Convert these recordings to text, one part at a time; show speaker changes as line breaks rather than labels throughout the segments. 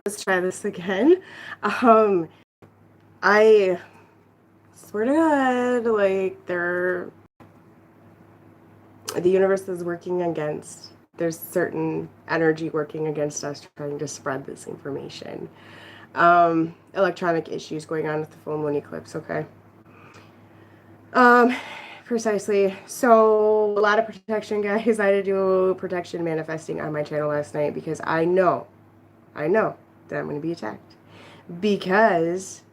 let's try this again. I swear to God, like the universe is working against. There's certain energy working against us trying to spread this information. Electronic issues going on with the full moon eclipse. Okay. Precisely. So a lot of protection, guys. I had to do protection manifesting on my channel last night because I know that I'm going to be attacked because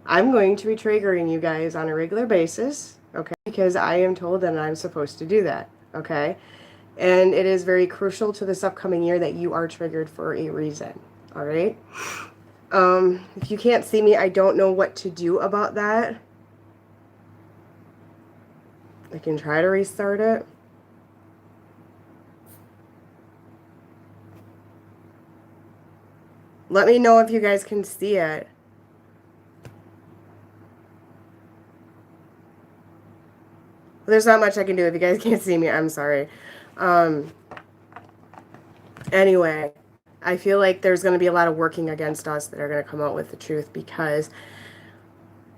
I'm going to be triggering you guys on a regular basis, okay? Because I am told that I'm supposed to do that, okay? And it is very crucial to this upcoming year that you are triggered for a reason, all right? If you can't see me, I don't know what to do about that. I can try to restart it. Let me know if you guys can see it. There's not much I can do if you guys can't see me. I'm sorry. Anyway, I feel like there's going to be a lot of working against us that are going to come out with the truth because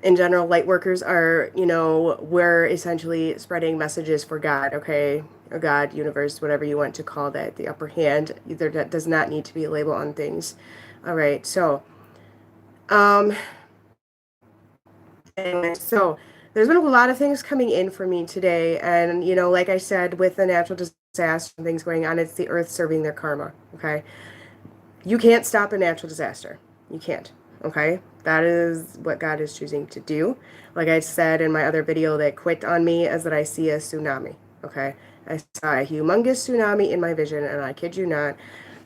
in general, light workers are, we're essentially spreading messages for God, okay? Or God, universe, whatever you want to call that, the upper hand. That does not need to be a label on things. All right, so, anyway, so there's been a lot of things coming in for me today. And, like I said, with the natural disaster and things going on, it's the earth serving their karma, okay? You can't stop a natural disaster. You can't, okay? That is what God is choosing to do. Like I said in my other video that quit on me, is that I see a tsunami, okay? I saw a humongous tsunami in my vision, and I kid you not,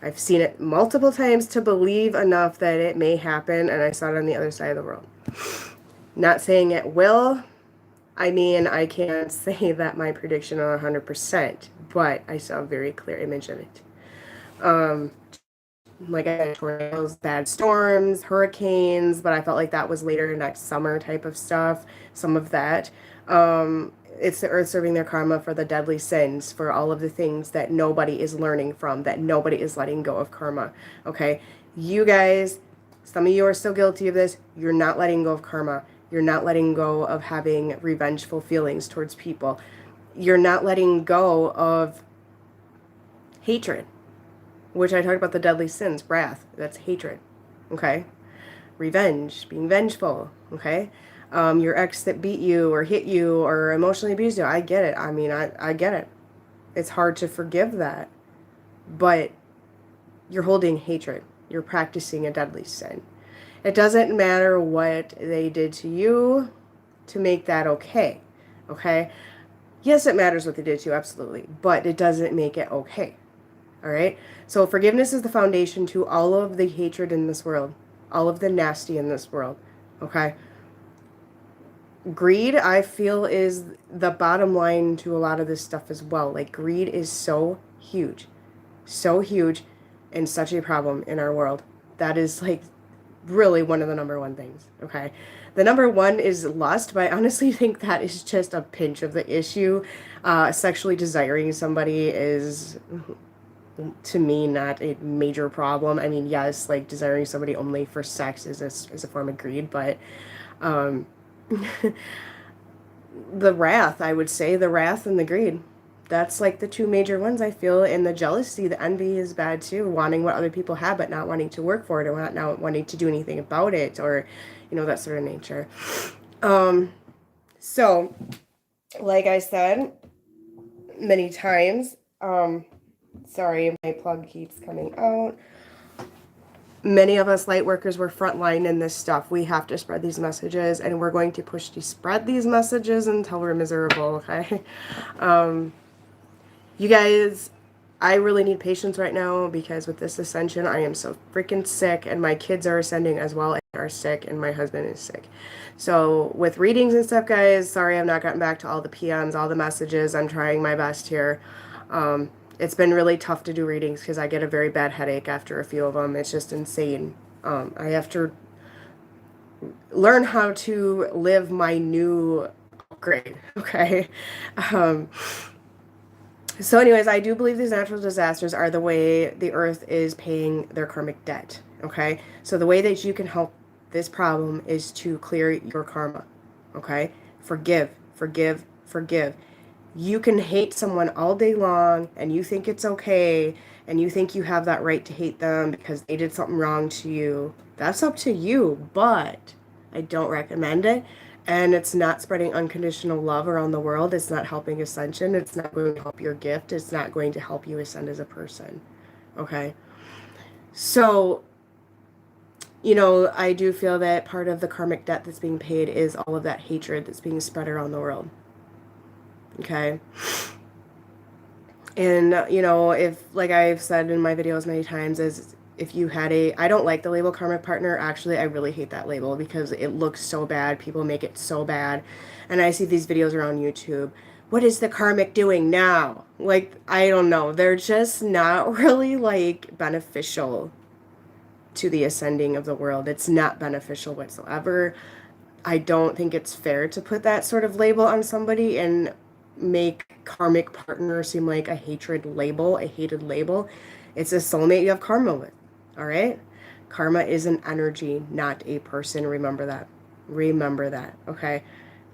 I've seen it multiple times to believe enough that it may happen, and I saw it on the other side of the world. Not saying it will. I mean, I can't say that my prediction on 100%, but I saw a very clear image of it. Like I said, tornadoes, bad storms, hurricanes, but I felt like that was later next summer type of stuff, some of that. It's the earth serving their karma for the deadly sins, for all of the things that nobody is learning from, that nobody is letting go of karma, okay? You guys, some of you are still guilty of this. You're not letting go of karma. You're not letting go of having revengeful feelings towards people. You're not letting go of hatred, which I talked about the deadly sins, wrath, that's hatred, okay? Revenge, being vengeful, okay? Your ex that beat you or hit you or emotionally abused you, I get it. I mean, I get it. It's hard to forgive that, but you're holding hatred. You're practicing a deadly sin. It doesn't matter what they did to you to make that okay, okay? Yes, it matters what they did to you, absolutely, but it doesn't make it okay. All right. So forgiveness is the foundation to all of the hatred in this world, all of the nasty in this world. Okay. Greed, I feel, is the bottom line to a lot of this stuff as well. Like, greed is so huge, and such a problem in our world. That is like really one of the number one things. Okay. The number one is lust, but I honestly think that is just a pinch of the issue. Sexually desiring somebody is, to me, not a major problem. I mean, yes, like desiring somebody only for sex is a form of greed, but the wrath, I would say, the wrath and the greed, that's like the two major ones I feel. And the jealousy, the envy is bad too, wanting what other people have but not wanting to work for it, or not wanting to do anything about it, or that sort of nature. So like I said many times, sorry, my plug keeps coming out. Many of us light workers were frontline in this stuff. We have to spread these messages, and we're going to push to spread these messages until we're miserable, okay? You guys, I really need patience right now because with this ascension, I am so freaking sick, and my kids are ascending as well and are sick, and my husband is sick. So with readings and stuff, guys, sorry I've not gotten back to all the PMs, all the messages. I'm trying my best here. It's been really tough to do readings because I get a very bad headache after a few of them. It's just insane. I have to learn how to live my new upgrade, okay? So anyways, I do believe these natural disasters are the way the earth is paying their karmic debt. Okay? So the way that you can help this problem is to clear your karma. Okay? Forgive, forgive, forgive. You can hate someone all day long and you think it's okay and you think you have that right to hate them because they did something wrong to you. That's up to you, but I don't recommend it. And it's not spreading unconditional love around the world. It's not helping ascension. It's not going to help your gift. It's not going to help you ascend as a person. Okay? So, I do feel that part of the karmic debt that's being paid is all of that hatred that's being spread around the world. Okay? And, if, like I've said in my videos many times, is if you had I don't like the label karmic partner. Actually, I really hate that label because it looks so bad. People make it so bad. And I see these videos around YouTube. What is the karmic doing now? Like, I don't know. They're just not really, like, beneficial to the ascending of the world. It's not beneficial whatsoever. I don't think it's fair to put that sort of label on somebody and make karmic partner seem like a hatred label, a hated label. It's a soulmate you have karma with. All right? Karma is an energy, not a person. Remember that. Remember that. Okay?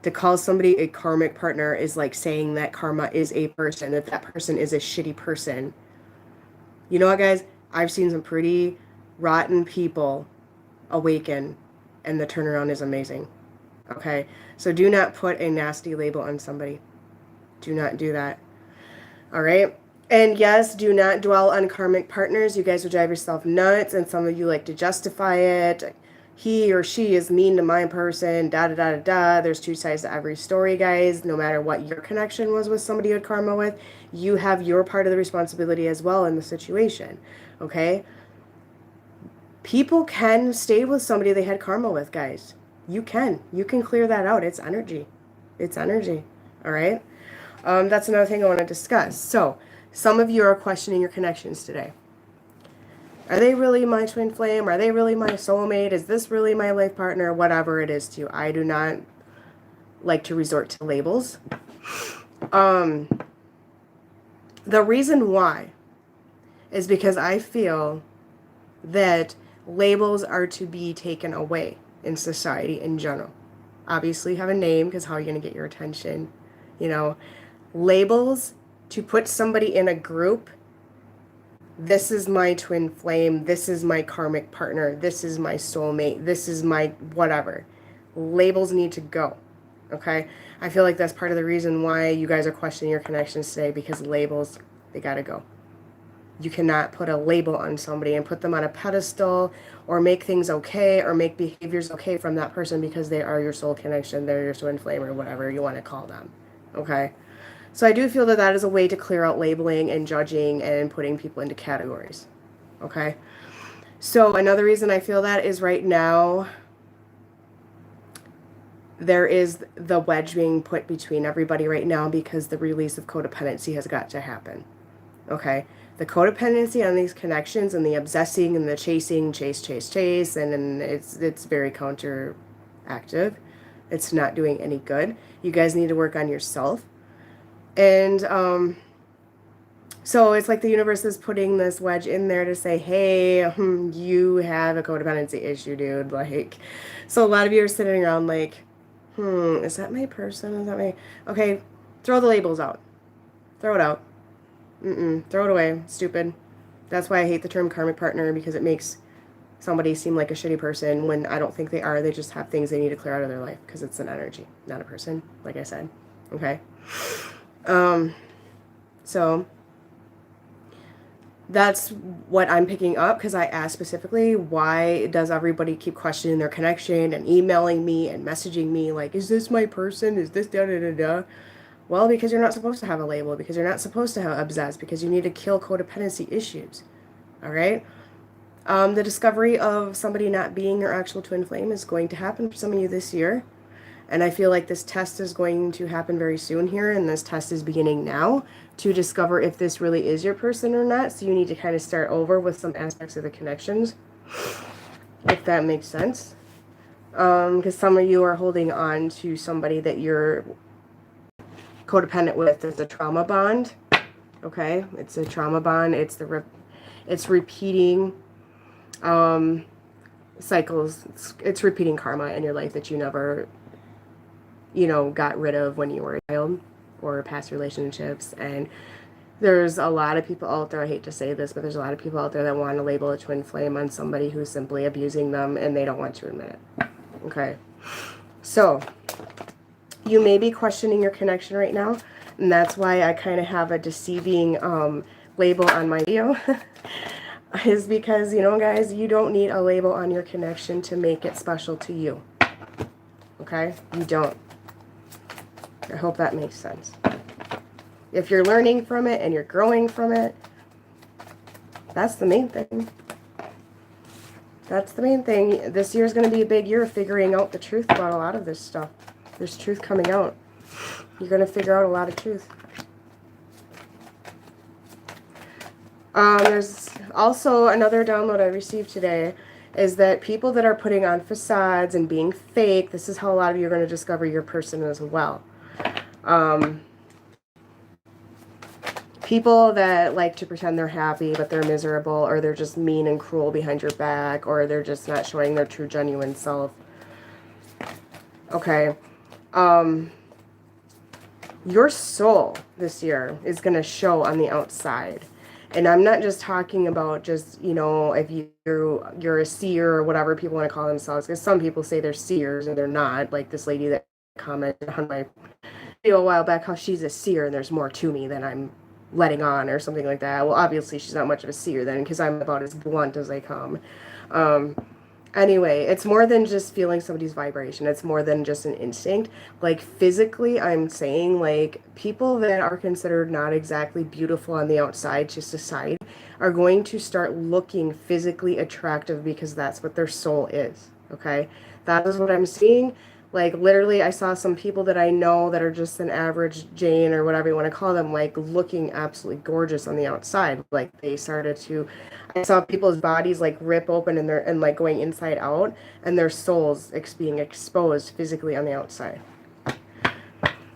To call somebody a karmic partner is like saying that karma is a person, that that person is a shitty person. You know what, guys? I've seen some pretty rotten people awaken, and the turnaround is amazing. Okay? So do not put a nasty label on somebody. Do not do that. All right? And yes, do not dwell on karmic partners. You guys will drive yourself nuts, and some of you like to justify it. He or she is mean to my person, da da da da da. There's two sides to every story, guys. No matter what your connection was with somebody you had karma with, you have your part of the responsibility as well in the situation. Okay? People can stay with somebody they had karma with, guys. You can. You can clear that out. It's energy. It's energy. All right? That's another thing I want to discuss. So, some of you are questioning your connections today. Are they really my twin flame? Are they really my soulmate? Is this really my life partner? Whatever it is to you. I do not like to resort to labels. The reason why is because I feel that labels are to be taken away in society in general. Obviously, have a name, because how are you going to get your attention? Labels to put somebody in a group. This is my twin flame. This is my karmic partner. This is my soulmate. This is my whatever. Labels need to go. Okay? I feel like that's part of the reason why you guys are questioning your connections today, because labels, they gotta go. You cannot put a label on somebody and put them on a pedestal or make things okay or make behaviors okay from that person because they are your soul connection. They're your twin flame or whatever you want to call them. Okay? So I do feel that that is a way to clear out labeling and judging and putting people into categories. Okay? So another reason I feel that is right now there is the wedge being put between everybody right now because the release of codependency has got to happen. Okay? The codependency on these connections and the obsessing and the chasing, chase, and it's very counteractive. It's not doing any good. You guys need to work on yourself. And so it's like the universe is putting this wedge in there to say, hey, you have a codependency issue, dude. Like, so a lot of you are sitting around like, is that my person? Is that my... Okay, throw the labels out. Throw it out. Throw it away. Stupid. That's why I hate the term karmic partner, because it makes somebody seem like a shitty person when I don't think they are. They just have things they need to clear out of their life because it's an energy, not a person, like I said. Okay? So that's what I'm picking up, because I asked specifically, why does everybody keep questioning their connection and emailing me and messaging me like, is this my person? Is this da da da da? Well, because you're not supposed to have a label, because you're not supposed to have obsessed, because you need to kill codependency issues. All right? The discovery of somebody not being your actual twin flame is going to happen for some of you this year. And I feel like this test is going to happen very soon here, and this test is beginning now to discover if this really is your person or not. So you need to kind of start over with some aspects of the connections, if that makes sense. Because some of you are holding on to somebody that you're codependent with as a trauma bond. Okay, it's a trauma bond. It's repeating cycles. It's repeating karma in your life that you never, got rid of when you were a child or past relationships. And there's a lot of people out there, I hate to say this, but there's a lot of people out there that want to label a twin flame on somebody who's simply abusing them and they don't want to admit it. Okay. So, you may be questioning your connection right now, and that's why I kind of have a deceiving label on my video. Is because, guys, you don't need a label on your connection to make it special to you. Okay? You don't. I hope that makes sense. If you're learning from it and you're growing from it, that's the main thing. That's the main thing. This year is going to be a big year of figuring out the truth about a lot of this stuff. There's truth coming out. You're going to figure out a lot of truth. There's also another download I received today is that people that are putting on facades and being fake, this is how a lot of you are going to discover your person as well. People that like to pretend they're happy, but they're miserable, or they're just mean and cruel behind your back, or they're just not showing their true, genuine self. Okay. Your soul this year is going to show on the outside. And I'm not just talking about just, if you're a seer or whatever people want to call themselves, because some people say they're seers and they're not, like this lady that commented on my video a while back how she's a seer and there's more to me than I'm letting on or something like that. Well, obviously she's not much of a seer then, because I'm about as blunt as they come. Anyway, it's more than just feeling somebody's vibration. It's more than just an instinct. Like physically, I'm saying like people that are considered not exactly beautiful on the outside to society are going to start looking physically attractive because that's what their soul is. Okay? That is what I'm seeing. Like literally, I saw some people that I know that are just an average Jane or whatever you want to call them, like looking absolutely gorgeous on the outside. Like they started to, I saw people's bodies like rip open and like going inside out, and their souls being exposed physically on the outside.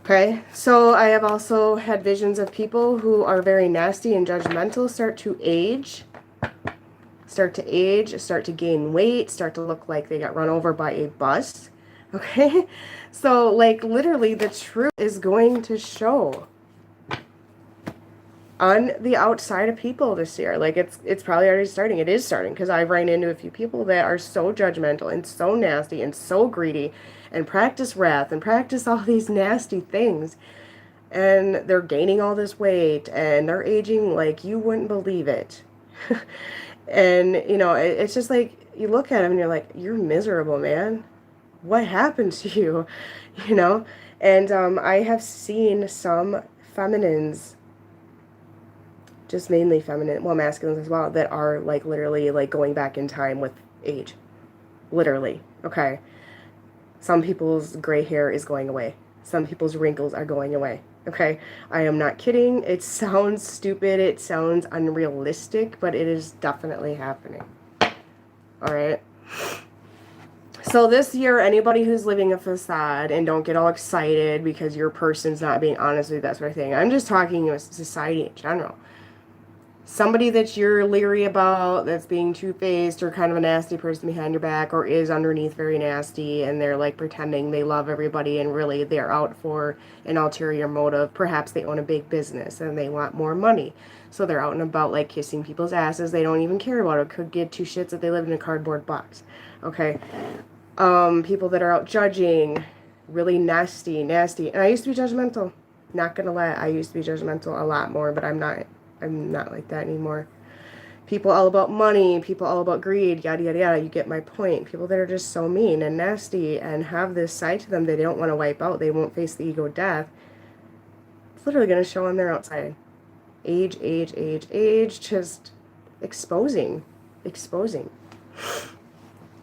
Okay, so I have also had visions of people who are very nasty and judgmental start to age, start to gain weight, start to look like they got run over by a bus. Okay, so like literally the truth is going to show on the outside of people this year. Like it's probably already starting. It is starting, because I've run into a few people that are so judgmental and so nasty and so greedy and practice wrath and practice all these nasty things, and they're gaining all this weight and they're aging like you wouldn't believe it. And it's just like you look at them and you're like, you're miserable, man. What happened to you? And I have seen some feminines, just mainly feminine, well, masculines as well, that are like literally like going back in time with age. Literally. Okay. Some people's gray hair is going away. Some people's wrinkles are going away. Okay. I am not kidding. It sounds stupid. It sounds unrealistic, but it is definitely happening. All right. So this year, anybody who's living a facade, and don't get all excited because your person's not being honest with you, that sort of thing. I'm just talking about society in general. Somebody that you're leery about, that's being two-faced or kind of a nasty person behind your back, or is underneath very nasty, and they're like pretending they love everybody and really they're out for an ulterior motive. Perhaps they own a big business and they want more money. So they're out and about like kissing people's asses. They don't even care about it. Could give two shits if they live in a cardboard box. Okay. People that are out judging, really nasty. And I used to be judgmental. Not gonna lie, I used to be judgmental a lot more, but I'm not like that anymore. People all about money, people all about greed, yada, yada, yada. You get my point. People that are just so mean and nasty and have this side to them they don't want to wipe out. They won't face the ego death. It's literally going to show on their outside. Age, just exposing.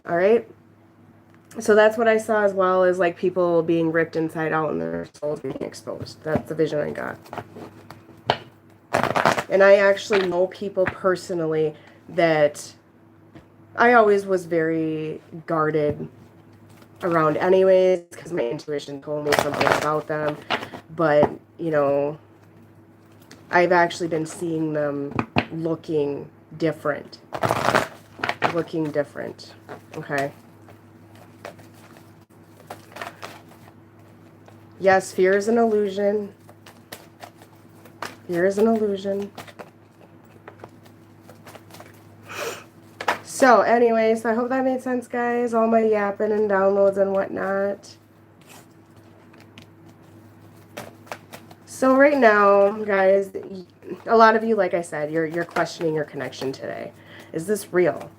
All right? So that's what I saw, as well as like people being ripped inside out and their souls being exposed. That's the vision I got. And I actually know people personally that I always was very guarded around anyways, because my intuition told me something about them. But, I've actually been seeing them looking different. Looking different. Okay. Yes, fear is an illusion. Fear is an illusion. So, anyways, I hope that made sense, guys. All my yapping and downloads and whatnot. So right now, guys, a lot of you, like I said, you're questioning your connection today. Is this real?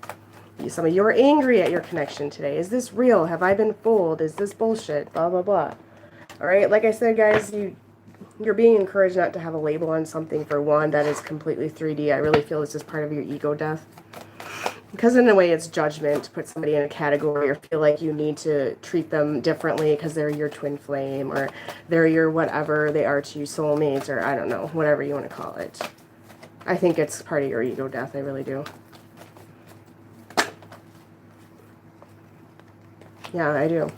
Some of you are angry at your connection today. Is this real? Have I been fooled? Is this bullshit? Blah, blah, blah. All right, like I said, guys, you're being encouraged not to have a label on something, for one, that is completely 3D. I really feel this is part of your ego death. Because in a way, it's judgment to put somebody in a category or feel like you need to treat them differently because they're your twin flame or they're your whatever they are to you, soulmates, or I don't know, whatever you want to call it. I think it's part of your ego death. I really do. Yeah, I do.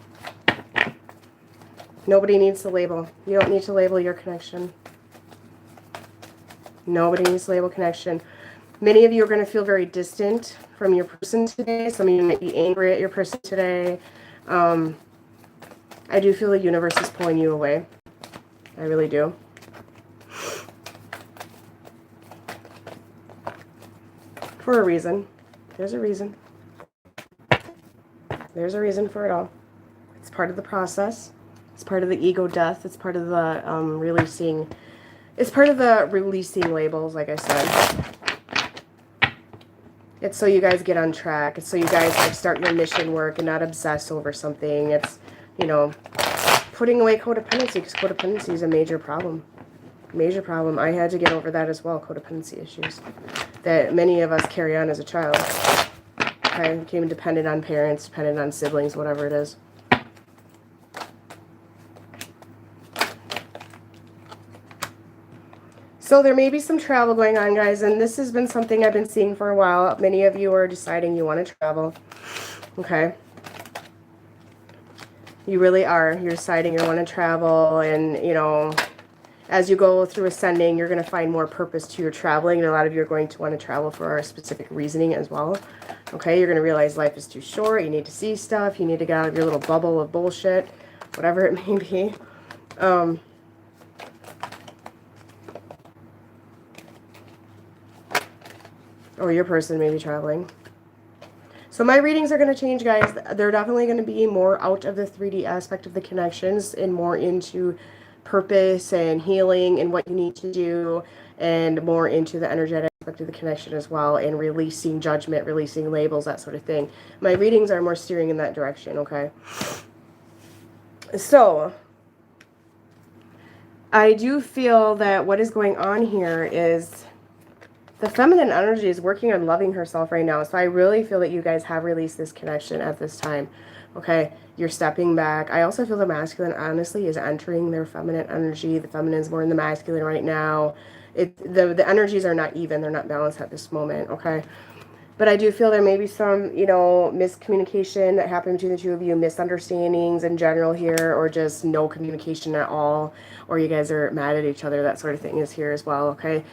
Nobody needs to label. You don't need to label your connection. Nobody needs to label connection. Many of you are going to feel very distant from your person today. Some of you might be angry at your person today. I do feel the universe is pulling you away. I really do. For a reason. There's a reason. There's a reason for it all. It's part of the process. It's part of the ego death. It's part of the releasing. It's part of the releasing labels, like I said. It's so you guys get on track. It's so you guys like start your mission work and not obsess over something. It's, you know, putting away codependency, because codependency is a major problem. Major problem. I had to get over that as well, codependency issues that many of us carry on as a child. I became dependent on parents, dependent on siblings, whatever it is. So there may be some travel going on, guys, and this has been something I've been seeing for a while. Many of you are deciding you want to travel, okay? You really are. You're deciding you want to travel, and, you know, as you go through ascending, you're going to find more purpose to your traveling, and a lot of you are going to want to travel for a specific reasoning as well, okay? You're going to realize life is too short. You need to see stuff. You need to get out of your little bubble of bullshit, whatever it may be. Or your person may be traveling. So my readings are going to change, guys. They're definitely going to be more out of the 3D aspect of the connections and more into purpose and healing and what you need to do, and more into the energetic aspect of the connection as well, and releasing judgment, releasing labels, that sort of thing. My readings are more steering in that direction, okay? So I do feel that what is going on here is the feminine energy is working on loving herself right now. So I really feel that you guys have released this connection at this time. Okay, you're stepping back. I also feel the masculine, honestly, is entering their feminine energy. The feminine is more in the masculine right now. The energies are not even. They're not balanced at this moment, okay? But I do feel there may be some, you know, miscommunication that happened between the two of you, misunderstandings in general here, or just no communication at all, or you guys are mad at each other. That sort of thing is here as well, okay?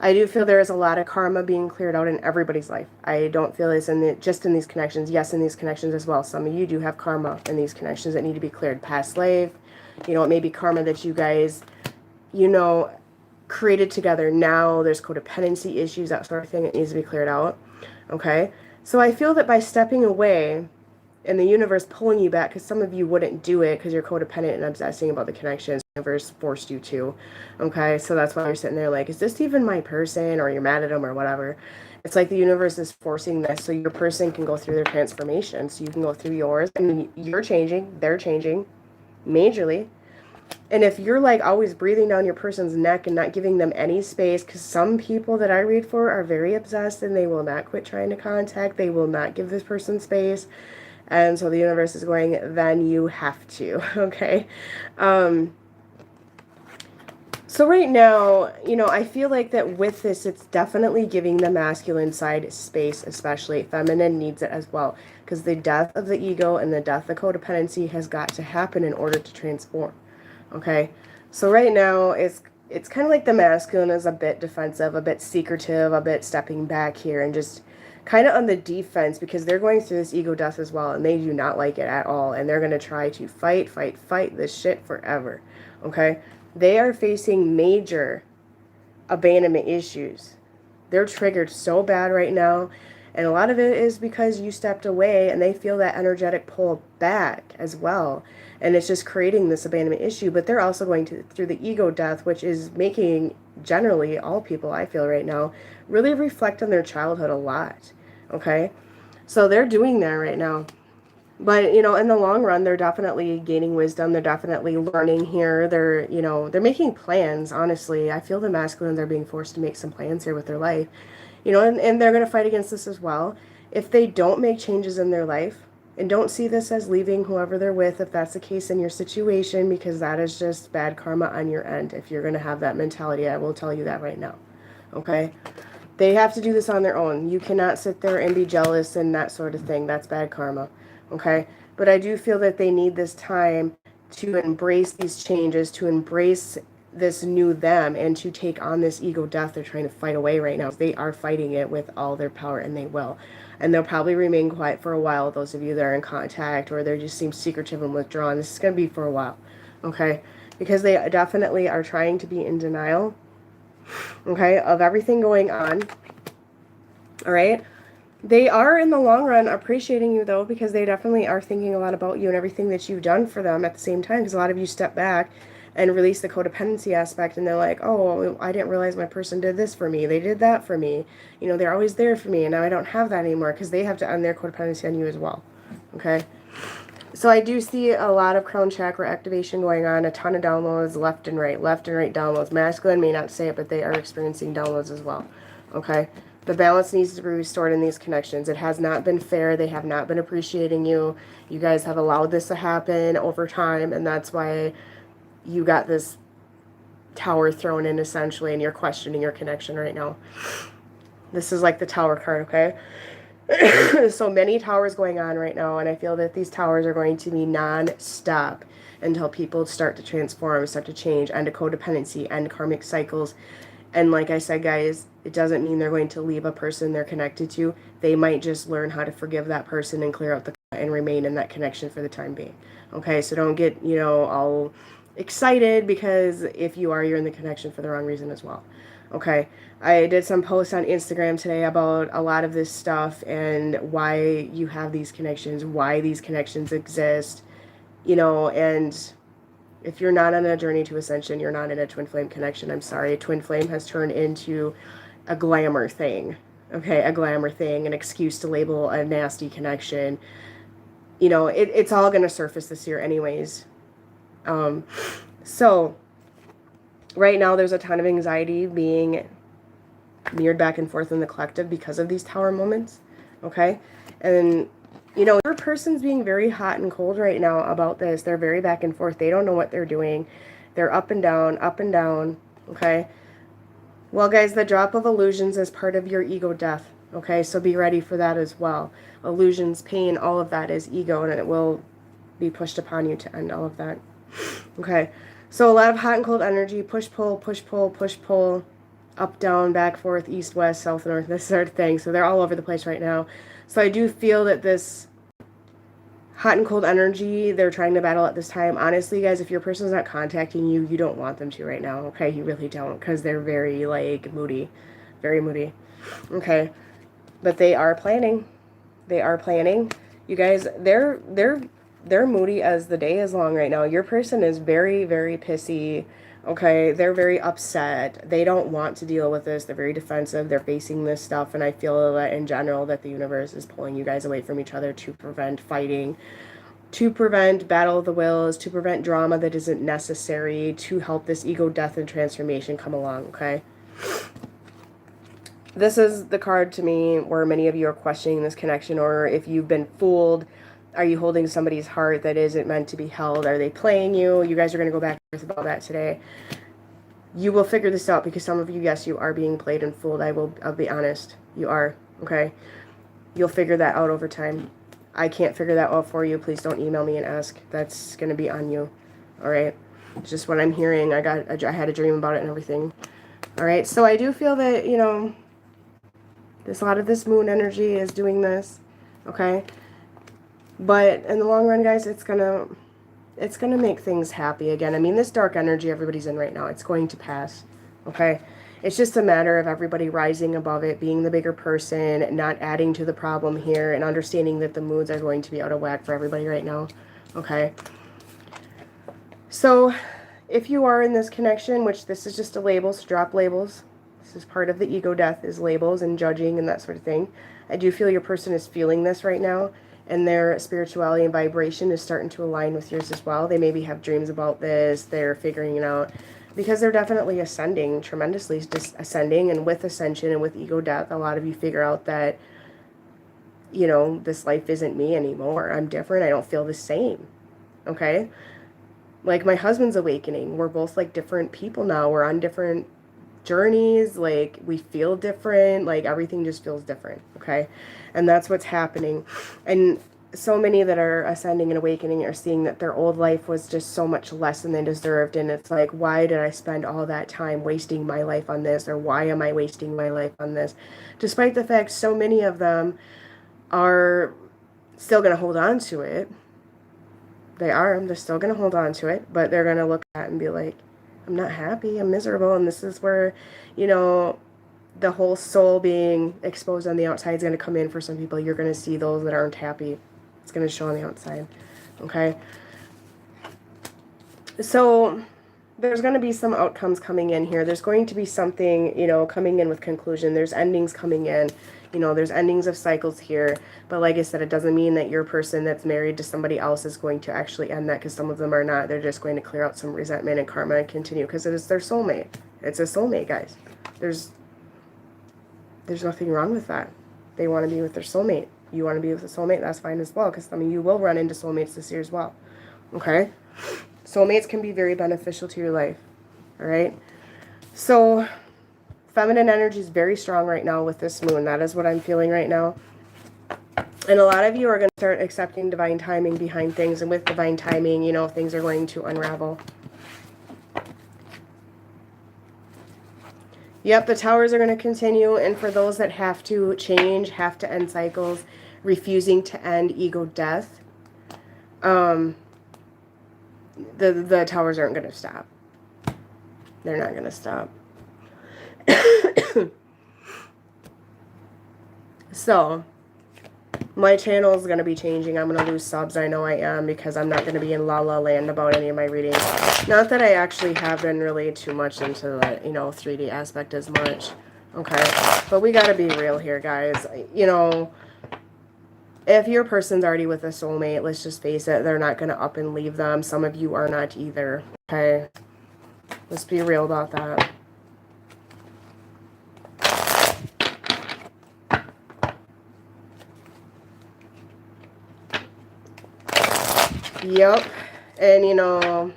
I do feel there is a lot of karma being cleared out in everybody's life. I don't feel it's just in these connections. Yes, in these connections as well. Some of you do have karma in these connections that need to be cleared. Past slave, you know, it may be karma that you guys, you know, created together. Now there's codependency issues, that sort of thing. It needs to be cleared out. Okay? So I feel that by stepping away and the universe pulling you back, because some of you wouldn't do it because you're codependent and obsessing about the connections, the universe forced you to, okay? So that's why you're sitting there like, is this even my person? Or you're mad at them or whatever. It's like the universe is forcing this so your person can go through their transformation, so you can go through yours. And you're changing, they're changing majorly. And if you're like always breathing down your person's neck and not giving them any space, because some people that I read for are very obsessed and they will not quit trying to contact, they will not give this person space. And so the universe is going, then you have to, okay? So right now, you know, I feel like that with this, it's definitely giving the masculine side space, especially feminine needs it as well. Because the death of the ego and the death of codependency has got to happen in order to transform, okay? So right now, it's kind of like the masculine is a bit defensive, a bit secretive, a bit stepping back here and just kind of on the defense because they're going through this ego death as well and they do not like it at all. And they're going to try to fight this shit forever. Okay? They are facing major abandonment issues. They're triggered so bad right now. And a lot of it is because you stepped away and they feel that energetic pull back as well. And it's just creating this abandonment issue. But they're also going through the ego death, which is making generally all people, I feel right now, really reflect on their childhood a lot. Okay? So they're doing that right now. But, you know, in the long run, they're definitely gaining wisdom. They're definitely learning here. They're, you know, they're making plans, honestly. I feel the masculines are being forced to make some plans here with their life. You know, and they're going to fight against this as well. If they don't make changes in their life and don't see this as leaving whoever they're with, if that's the case in your situation, because that is just bad karma on your end. If you're going to have that mentality, I will tell you that right now. Okay? They have to do this on their own. You cannot sit there and be jealous and that sort of thing. That's bad karma. Okay? But I do feel that they need this time to embrace these changes, to embrace this new them, and to take on this ego death they're trying to fight away right now. They are fighting it with all their power, and they will. And they'll probably remain quiet for a while, those of you that are in contact, or they just seem secretive and withdrawn. This is going to be for a while, okay? Because they definitely are trying to be in denial, okay, of everything going on, all right? They are, in the long run, appreciating you, though, because they definitely are thinking a lot about you and everything that you've done for them at the same time, because a lot of you step back and release the codependency aspect, and they're like, oh, I didn't realize my person did this for me. They did that for me. You know, they're always there for me, and now I don't have that anymore, because they have to end their codependency on you as well, okay? So I do see a lot of crown chakra activation going on, a ton of downloads left and right downloads. Masculine may not say it, but they are experiencing downloads as well, okay? The balance needs to be restored in these connections. It has not been fair. They have not been appreciating you. You guys have allowed this to happen over time, and that's why you got this tower thrown in, essentially, and you're questioning your connection right now. This is like the tower card, okay? So many towers going on right now, and I feel that these towers are going to be non-stop until people start to transform, start to change, end codependency, end karmic cycles. And like I said, guys, it doesn't mean they're going to leave a person they're connected to. They might just learn how to forgive that person and clear out the and remain in that connection for the time being. Okay, so don't get, you know, all excited, because if you are, you're in the connection for the wrong reason as well. Okay, I did some posts on Instagram today about a lot of this stuff and why you have these connections, why these connections exist, you know, and if you're not on a journey to ascension, you're not in a twin flame connection. I'm sorry. Twin flame has turned into a glamour thing. Okay, a glamour thing, an excuse to label a nasty connection. You know, it's all going to surface this year anyways. So right now there's a ton of anxiety being mirrored back and forth in the collective because of these tower moments. Okay, and you know, your person's being very hot and cold right now about this. They're very back and forth. They don't know what they're doing. They're up and down, okay? Well, guys, the drop of illusions is part of your ego death, okay? So be ready for that as well. Illusions, pain, all of that is ego, and it will be pushed upon you to end all of that, okay? So a lot of hot and cold energy, push-pull, push-pull, push-pull, up, down, back, forth, east, west, south, north, this sort of thing. So they're all over the place right now. So I do feel that this hot and cold energy they're trying to battle at this time. Honestly, guys, if your person's not contacting you, you don't want them to right now, okay? You really don't, because they're very, like, moody. Very moody. Okay? But they are planning. They are planning. You guys, they're moody as the day is long right now. Your person is very, very pissy. Okay, they're very upset. They don't want to deal with this. They're very defensive. They're facing this stuff, and I feel that in general that the universe is pulling you guys away from each other to prevent fighting, to prevent battle of the wills, to prevent drama that isn't necessary, to help this ego death and transformation come along, okay? This is the card to me where many of you are questioning this connection, or if you've been fooled. Are you holding somebody's heart that isn't meant to be held? Are they playing you? You guys are going to go back and forth about that today. You will figure this out, because some of you, yes, you are being played and fooled. I'll be honest. You are, okay? You'll figure that out over time. I can't figure that out for you. Please don't email me and ask. That's going to be on you, all right? It's just what I'm hearing. I had a dream about it and everything. All right, so I do feel that, you know, a lot of this moon energy is doing this, okay? But in the long run, guys, it's gonna make things happy again. I mean, this dark energy everybody's in right now, it's going to pass, okay? It's just a matter of everybody rising above it, being the bigger person, not adding to the problem here, and understanding that the moods are going to be out of whack for everybody right now, okay? So, if you are in this connection, which this is just a label, so drop labels. This is part of the ego death, is labels and judging and that sort of thing. I do feel your person is feeling this right now, and their spirituality and vibration is starting to align with yours as well. They maybe have dreams about this. They're figuring it out because they're definitely ascending, tremendously just ascending. And with ascension and with ego death, a lot of you figure out that, you know, this life isn't me anymore. I'm different. I don't feel the same. Okay? Like my husband's awakening. We're both like different people now. We're on different journeys. Like we feel different. Like everything just feels different. Okay? And that's what's happening. And so many that are ascending and awakening are seeing that their old life was just so much less than they deserved. And it's like, why did I spend all that time wasting my life on this? Or why am I wasting my life on this? Despite the fact so many of them are still going to hold on to it. They're still going to hold on to it, but they're going to look at it and be like, I'm not happy, I'm miserable. And this is where, you know, the whole soul being exposed on the outside is going to come in for some people. You're going to see those that aren't happy. It's going to show on the outside. Okay. So there's going to be some outcomes coming in here. There's going to be something, you know, coming in with conclusion. There's endings coming in. You know, there's endings of cycles here. But like I said, it doesn't mean that your person that's married to somebody else is going to actually end that, because some of them are not. They're just going to clear out some resentment and karma and continue, because it is their soulmate. It's a soulmate, guys. There's nothing wrong with that. They want to be with their soulmate. You want to be with a soulmate, that's fine as well, because I mean, you will run into soulmates this year as well. Okay? Soulmates can be very beneficial to your life. All right? So feminine energy is very strong right now with this moon. That is what I'm feeling right now. And a lot of you are going to start accepting divine timing behind things. And with divine timing, you know, things are going to unravel. Yep, the towers are going to continue. And for those that have to change, have to end cycles, refusing to end ego death, the towers aren't going to stop. They're not going to stop. So my channel is going to be changing. I'm going to lose subs. I know I am, because I'm not going to be in la la land about any of my readings. Not that I actually have been really too much into the, you know, 3D aspect as much. Okay. But we got to be real here, guys. You know, if your person's already with a soulmate, let's just face it, they're not going to up and leave them. Some of you are not either. Okay. Let's be real about that. Yep. And, you know,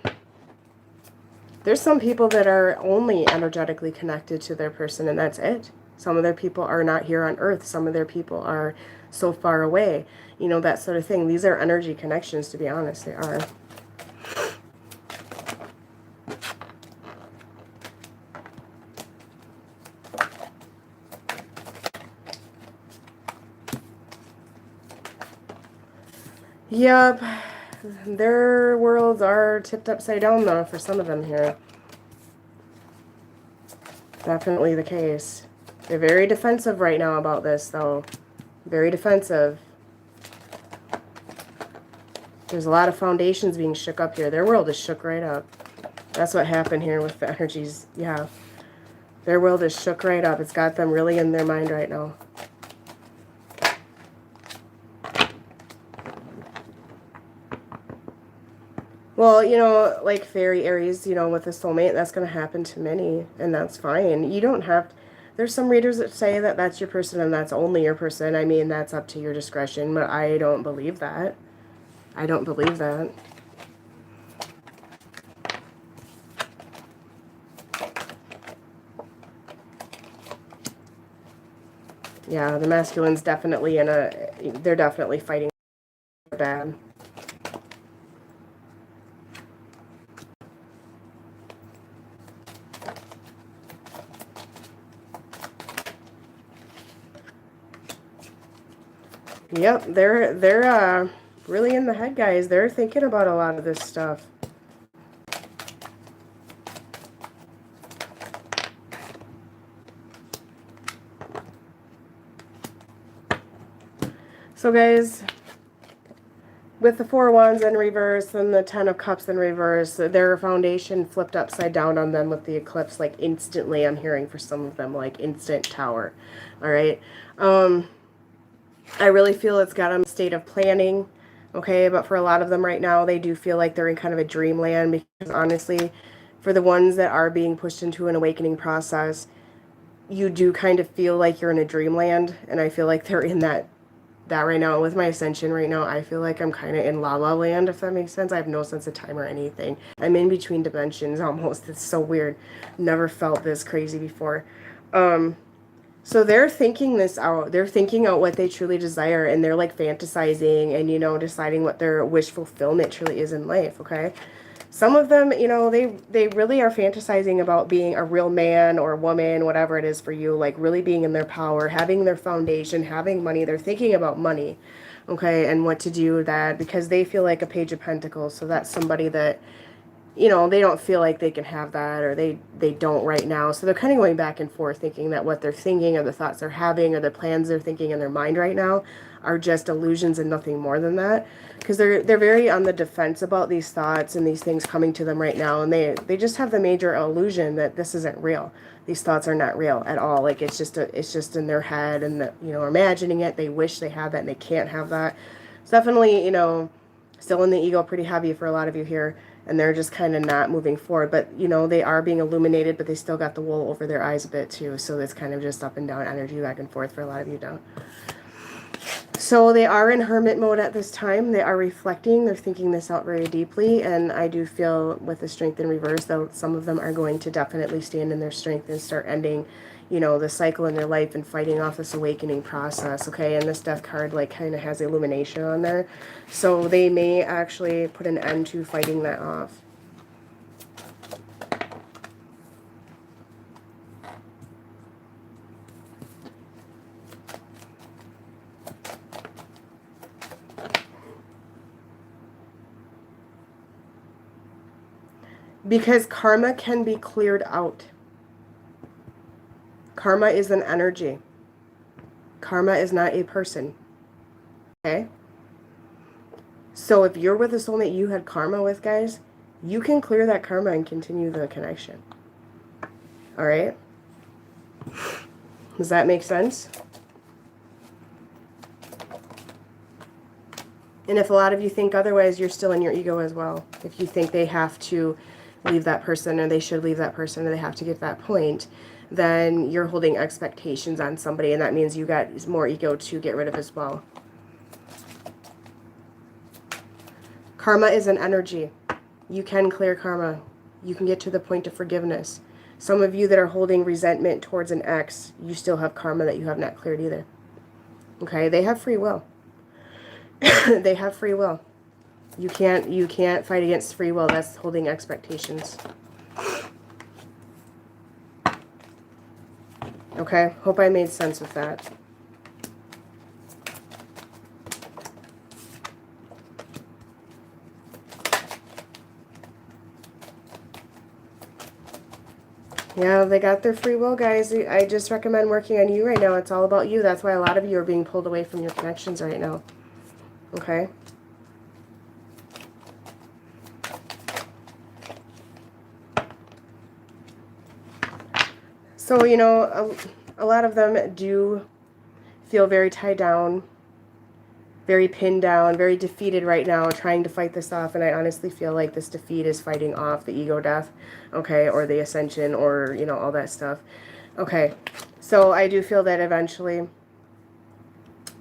there's some people that are only energetically connected to their person, and that's it. Some of their people are not here on Earth. Some of their people are so far away. You know, that sort of thing. These are energy connections, to be honest. They are. Yep. Their worlds are tipped upside down, though, for some of them here. Definitely the case. They're very defensive right now about this, though. Very defensive. There's a lot of foundations being shook up here. Their world is shook right up. That's what happened here with the energies. Yeah. Their world is shook right up. It's got them really in their mind right now. Well, you know, like fairy Aries, you know, with a soulmate, that's going to happen to many, and that's fine. You don't have to, there's some readers that say that that's your person and that's only your person. I mean, that's up to your discretion, but I don't believe that. I don't believe that. Yeah, the masculine's definitely they're definitely fighting bad. Yep, they're really in the head, guys. They're thinking about a lot of this stuff. So guys, with the Four Wands in reverse and the Ten of Cups in reverse, their foundation flipped upside down on them with the eclipse, like instantly. I'm hearing for some of them, like instant tower. All right. I really feel it's got them in a state of planning. Okay, but for a lot of them right now, they do feel like they're in kind of a dreamland, because honestly, for the ones that are being pushed into an awakening process, you do kind of feel like you're in a dreamland, and I feel like they're in that right now. With my ascension right now, I feel like I'm kind of in la la land, if that makes sense. I have no sense of time or anything. I'm in between dimensions almost. It's so weird. Never felt this crazy before. So they're thinking this out. They're thinking out what they truly desire, and they're like fantasizing and, you know, deciding what their wish fulfillment truly is in life, okay? Some of them, you know, they really are fantasizing about being a real man or woman, whatever it is for you, like really being in their power, having their foundation, having money. They're thinking about money, okay, and what to do with that, because they feel like a Page of Pentacles. So that's somebody that, you know, they don't feel like they can have that, or they don't right now. So they're kind of going back and forth, thinking that what they're thinking, or the thoughts they're having, or the plans they're thinking in their mind right now are just illusions and nothing more than that. Because they're very on the defense about these thoughts and these things coming to them right now, and they just have the major illusion that this isn't real. These thoughts are not real at all. Like it's just in their head, and that, you know, imagining it. They wish they had that, and they can't have that. It's definitely, you know, still in the ego pretty heavy for a lot of you here, and they're just kind of not moving forward. But, you know, they are being illuminated, but they still got the wool over their eyes a bit too. So it's kind of just up and down energy, back and forth for a lot of you now. So they are in hermit mode at this time. They are reflecting. They're thinking this out very deeply. And I do feel with the strength in reverse, though, some of them are going to definitely stand in their strength and start ending, you know, the cycle in their life and fighting off this awakening process, okay? And this death card, like, kind of has illumination on there. So they may actually put an end to fighting that off. Because karma can be cleared out. Karma is an energy. Karma is not a person. Okay? So if you're with a soulmate you had karma with, guys, you can clear that karma and continue the connection. All right? Does that make sense? And if a lot of you think otherwise, you're still in your ego as well. If you think they have to leave that person, or they should leave that person, or they have to get that point, then you're holding expectations on somebody, and that means you got more ego to get rid of as well. Karma is an energy. You can clear karma. You can get to the point of forgiveness. Some of you that are holding resentment towards an ex, you still have karma that you have not cleared either. Okay? They have free will. They have free will. You can't fight against free will. That's holding expectations. Okay? Hope I made sense with that. Yeah, they got their free will, guys. I just recommend working on you right now. It's all about you. That's why a lot of you are being pulled away from your connections right now. Okay? So, you know, a lot of them do feel very tied down, very pinned down, very defeated right now, trying to fight this off. And I honestly feel like this defeat is fighting off the ego death, okay, or the ascension, or, you know, all that stuff. Okay, so I do feel that eventually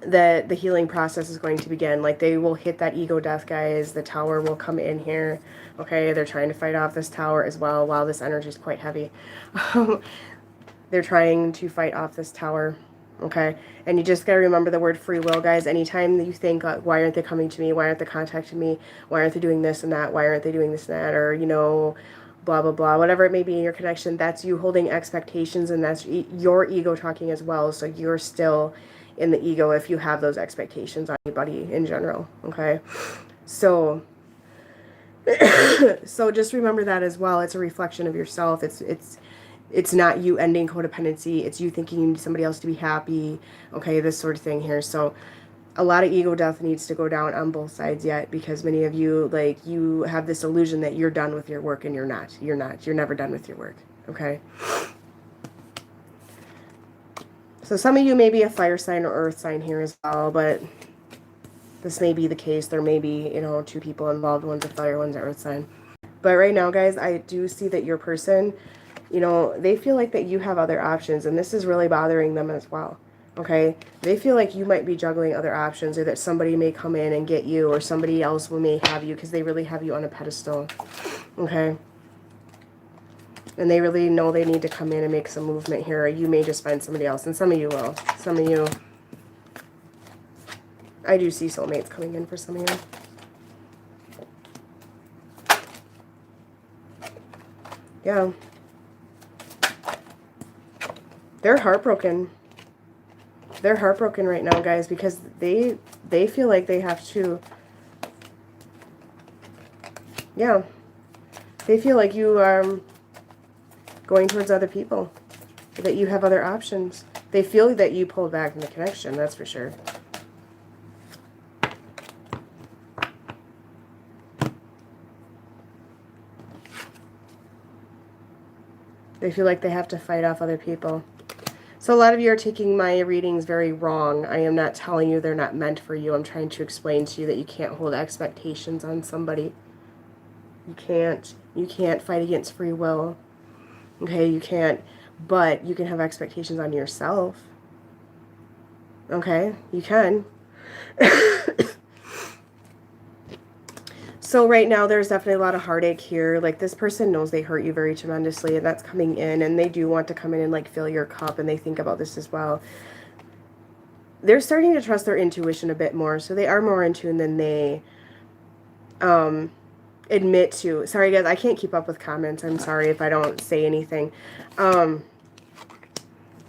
that the healing process is going to begin. Like, they will hit that ego death, guys. The tower will come in here, okay? They're trying to fight off this tower as well. Wow, this energy is quite heavy. They're trying to fight off this tower, okay? And you just got to remember the word free will, guys. Anytime that you think, why aren't they coming to me? Why aren't they contacting me? Why aren't they doing this and that? Why aren't they doing this and that? Or, you know, blah, blah, blah. Whatever it may be in your connection, that's you holding expectations, and that's your ego talking as well. So you're still in the ego if you have those expectations on anybody in general, okay? So so just remember that as well. It's a reflection of yourself. It's not you ending codependency. It's you thinking you need somebody else to be happy. Okay, this sort of thing here. So a lot of ego death needs to go down on both sides yet, because many of you, like, you have this illusion that you're done with your work, and you're not. You're not. You're never done with your work. Okay? So some of you may be a fire sign or earth sign here as well, but this may be the case. There may be, you know, two people involved. One's a fire, one's an earth sign. But right now, guys, I do see that your person, you know, they feel like that you have other options, and this is really bothering them as well. Okay? They feel like you might be juggling other options, or that somebody may come in and get you, or somebody else may have you, because they really have you on a pedestal. Okay? And they really know they need to come in and make some movement here. Or you may just find somebody else, and some of you will. Some of you, I do see soulmates coming in for some of you. Yeah. They're heartbroken. They're heartbroken right now, guys, because they feel like they have to, yeah, they feel like you are going towards other people, that you have other options. They feel that you pulled back from the connection, that's for sure. They feel like they have to fight off other people. So a lot of you are taking my readings very wrong. I am not telling you they're not meant for you. I'm trying to explain to you that you can't hold expectations on somebody. You can't. You can't fight against free will. Okay, you can't. But you can have expectations on yourself. Okay, you can. So right now, there's definitely a lot of heartache here. Like, this person knows they hurt you very tremendously, and that's coming in, and they do want to come in and, like, fill your cup, and they think about this as well. They're starting to trust their intuition a bit more, so they are more in tune than they admit to. Sorry, guys, I can't keep up with comments. I'm sorry if I don't say anything.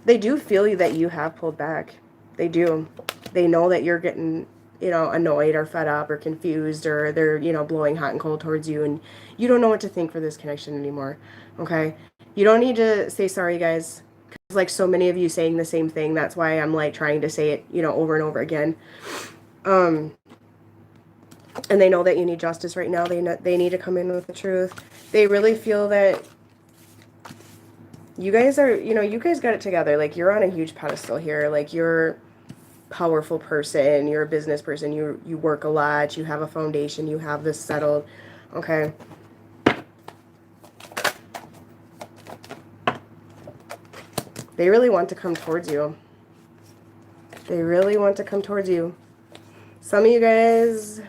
They do feel that you have pulled back. They do. They know that you're getting, you know, annoyed or fed up or confused, or they're, you know, blowing hot and cold towards you, and you don't know what to think for this connection anymore. Okay? You don't need to say sorry, guys, because, like, so many of you saying the same thing. That's why I'm, like, trying to say it, you know, over and over again. And they know that you need justice right now. They need to come in with the truth. They really feel that you guys are, you know, you guys got it together. Like, you're on a huge pedestal here. Like, you're powerful person, you're a business person, you work a lot, you have a foundation, you have this settled. Okay, they really want to come towards you. They really want to come towards you. Some of you guys,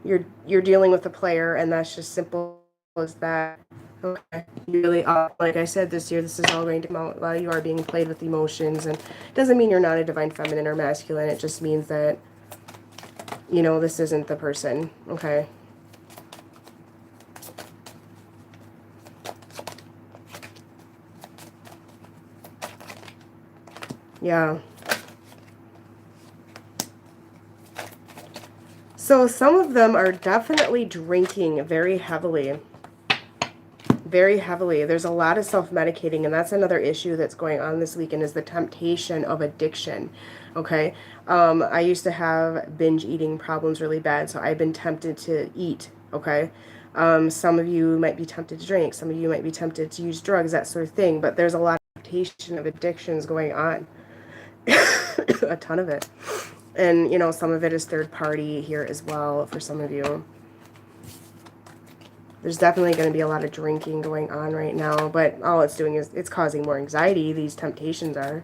you're dealing with a player, and that's just simple as that. Okay, you really are. Like I said, this year, this is all going to come out. A lot of you are being played with emotions, and it doesn't mean you're not a divine feminine or masculine. It just means that, you know, this isn't the person. Okay. Yeah. So some of them are definitely drinking very heavily. Very heavily. There's a lot of self-medicating, and that's another issue that's going on this weekend, is the temptation of addiction. Okay, I used to have binge eating problems really bad, so I've been tempted to eat. Okay, some of you might be tempted to drink, some of you might be tempted to use drugs, that sort of thing, but there's a lot of temptation of addictions going on. A ton of it. And, you know, some of it is third party here as well for some of you. There's definitely going to be a lot of drinking going on right now, but all it's doing is it's causing more anxiety. These temptations are.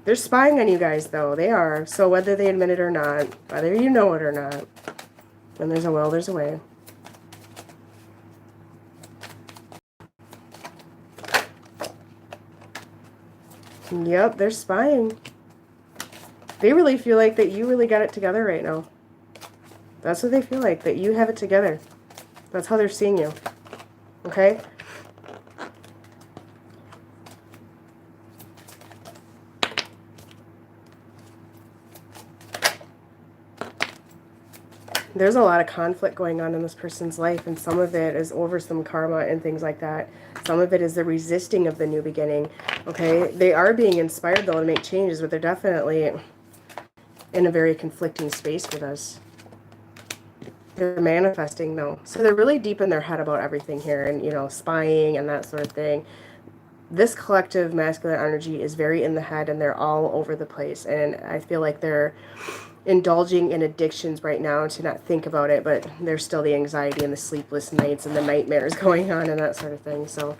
They're spying on you guys, though. They are. So whether they admit it or not, whether you know it or not, when there's a will, there's a way. Yep, they're spying. They really feel like that you really got it together right now. That's what they feel like, that you have it together. That's how they're seeing you. Okay? there's a lot of conflict going on in this person's life, and some of it is over some karma and things like that. Some of it is the resisting of the new beginning. Okay, they are being inspired though to make changes, but they're definitely in a very conflicting space with us. They're manifesting though, so they're really deep in their head about everything here, and you know, spying and that sort of thing. This collective masculine energy is very in the head, and they're all over the place, and I feel like they're indulging in addictions right now to not think about it, but there's still the anxiety and the sleepless nights and the nightmares going on and that sort of thing. So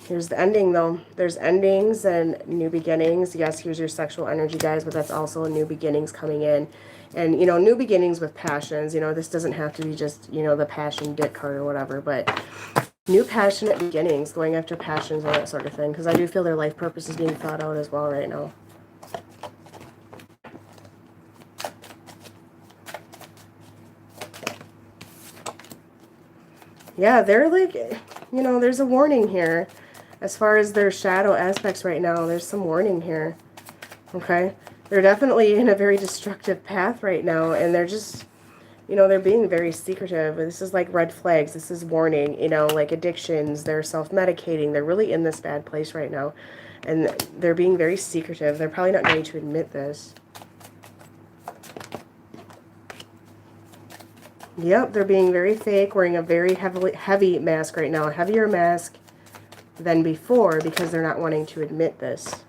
here's the ending though. There's endings and new beginnings. Yes, here's your sexual energy, guys, but that's also new beginnings coming in. And, you know, new beginnings with passions. You know, this doesn't have to be just, you know, the passion dick card or whatever, but new passionate beginnings, going after passions and that sort of thing. Because I do feel their life purpose is being thought out as well right now. Yeah, they're like, you know, there's a warning here. As far as their shadow aspects right now, there's some warning here. Okay? They're definitely in a very destructive path right now, and they're just, you know, they're being very secretive. This is like red flags. This is warning, you know, like addictions. They're self-medicating. They're really in this bad place right now, and they're being very secretive. They're probably not going to admit this. Yep, they're being very fake, wearing a very heavy mask right now, a heavier mask than before because they're not wanting to admit this.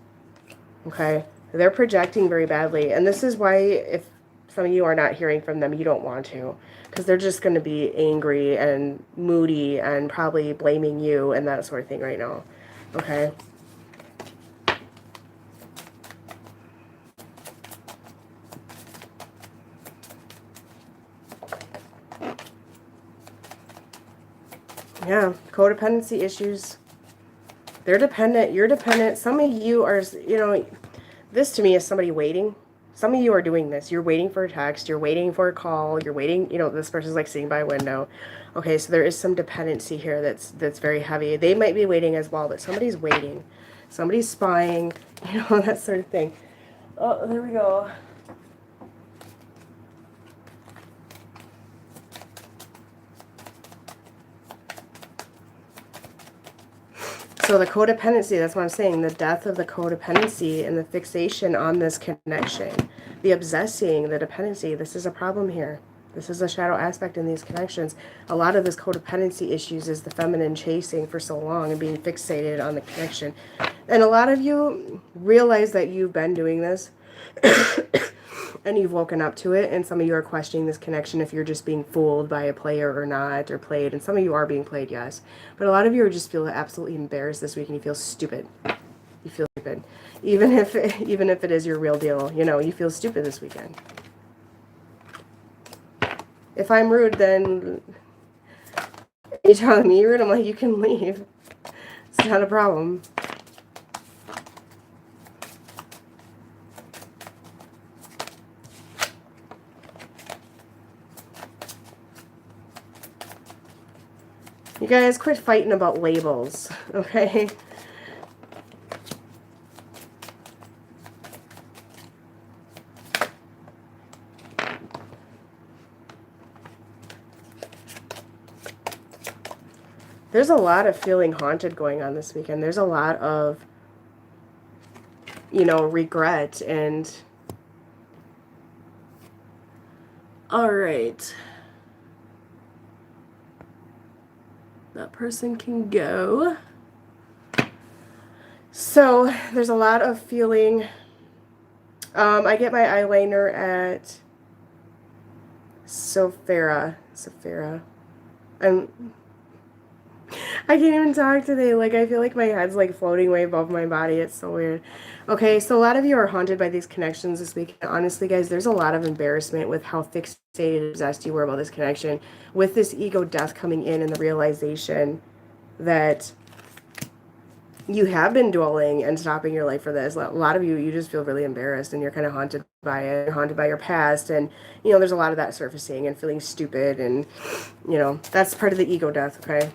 Okay? They're projecting very badly, and this is why if some of you are not hearing from them, you don't want to, because they're just going to be angry and moody and probably blaming you and that sort of thing right now. Okay? Yeah, codependency issues. They're dependent. You're dependent. Some of you are, you know, this to me is somebody waiting. Some of you are doing this. You're waiting for a text. You're waiting for a call. You're waiting, you know, this person's like sitting by a window. Okay, so there is some dependency here that's very heavy. They might be waiting as well, but somebody's waiting. Somebody's spying, you know, that sort of thing. Oh, there we go. So the codependency, that's what I'm saying, the death of the codependency and the fixation on this connection, the obsessing, the dependency, this is a problem here. This is a shadow aspect in these connections. A lot of this codependency issues is the feminine chasing for so long and being fixated on the connection. And a lot of you realize that you've been doing this and you've woken up to it, and some of you are questioning this connection if you're just being fooled by a player or not, or played, and some of you are being played, yes. But a lot of you are just feel absolutely embarrassed this week, and you feel stupid. You feel stupid. Even if it is your real deal, you know, you feel stupid this weekend. If I'm rude, then you telling me you're rude, I'm like, you can leave. It's not a problem. You guys quit fighting about labels, okay? There's a lot of feeling haunted going on this weekend. There's a lot of, you know, regret and... All right. That person can go. So there's a lot of feeling. I get my eyeliner at Sophera. I can't even talk today. Like, I feel like my head's like floating way above my body. It's so weird. Okay, so a lot of you are haunted by these connections this week. Honestly, guys, there's a lot of embarrassment with how fixated and obsessed you were about this connection. With this ego death coming in and the realization that you have been dwelling and stopping your life for this. A lot of you, you just feel really embarrassed and you're kind of haunted by it, haunted by your past. And, you know, there's a lot of that surfacing and feeling stupid. And, you know, that's part of the ego death, okay?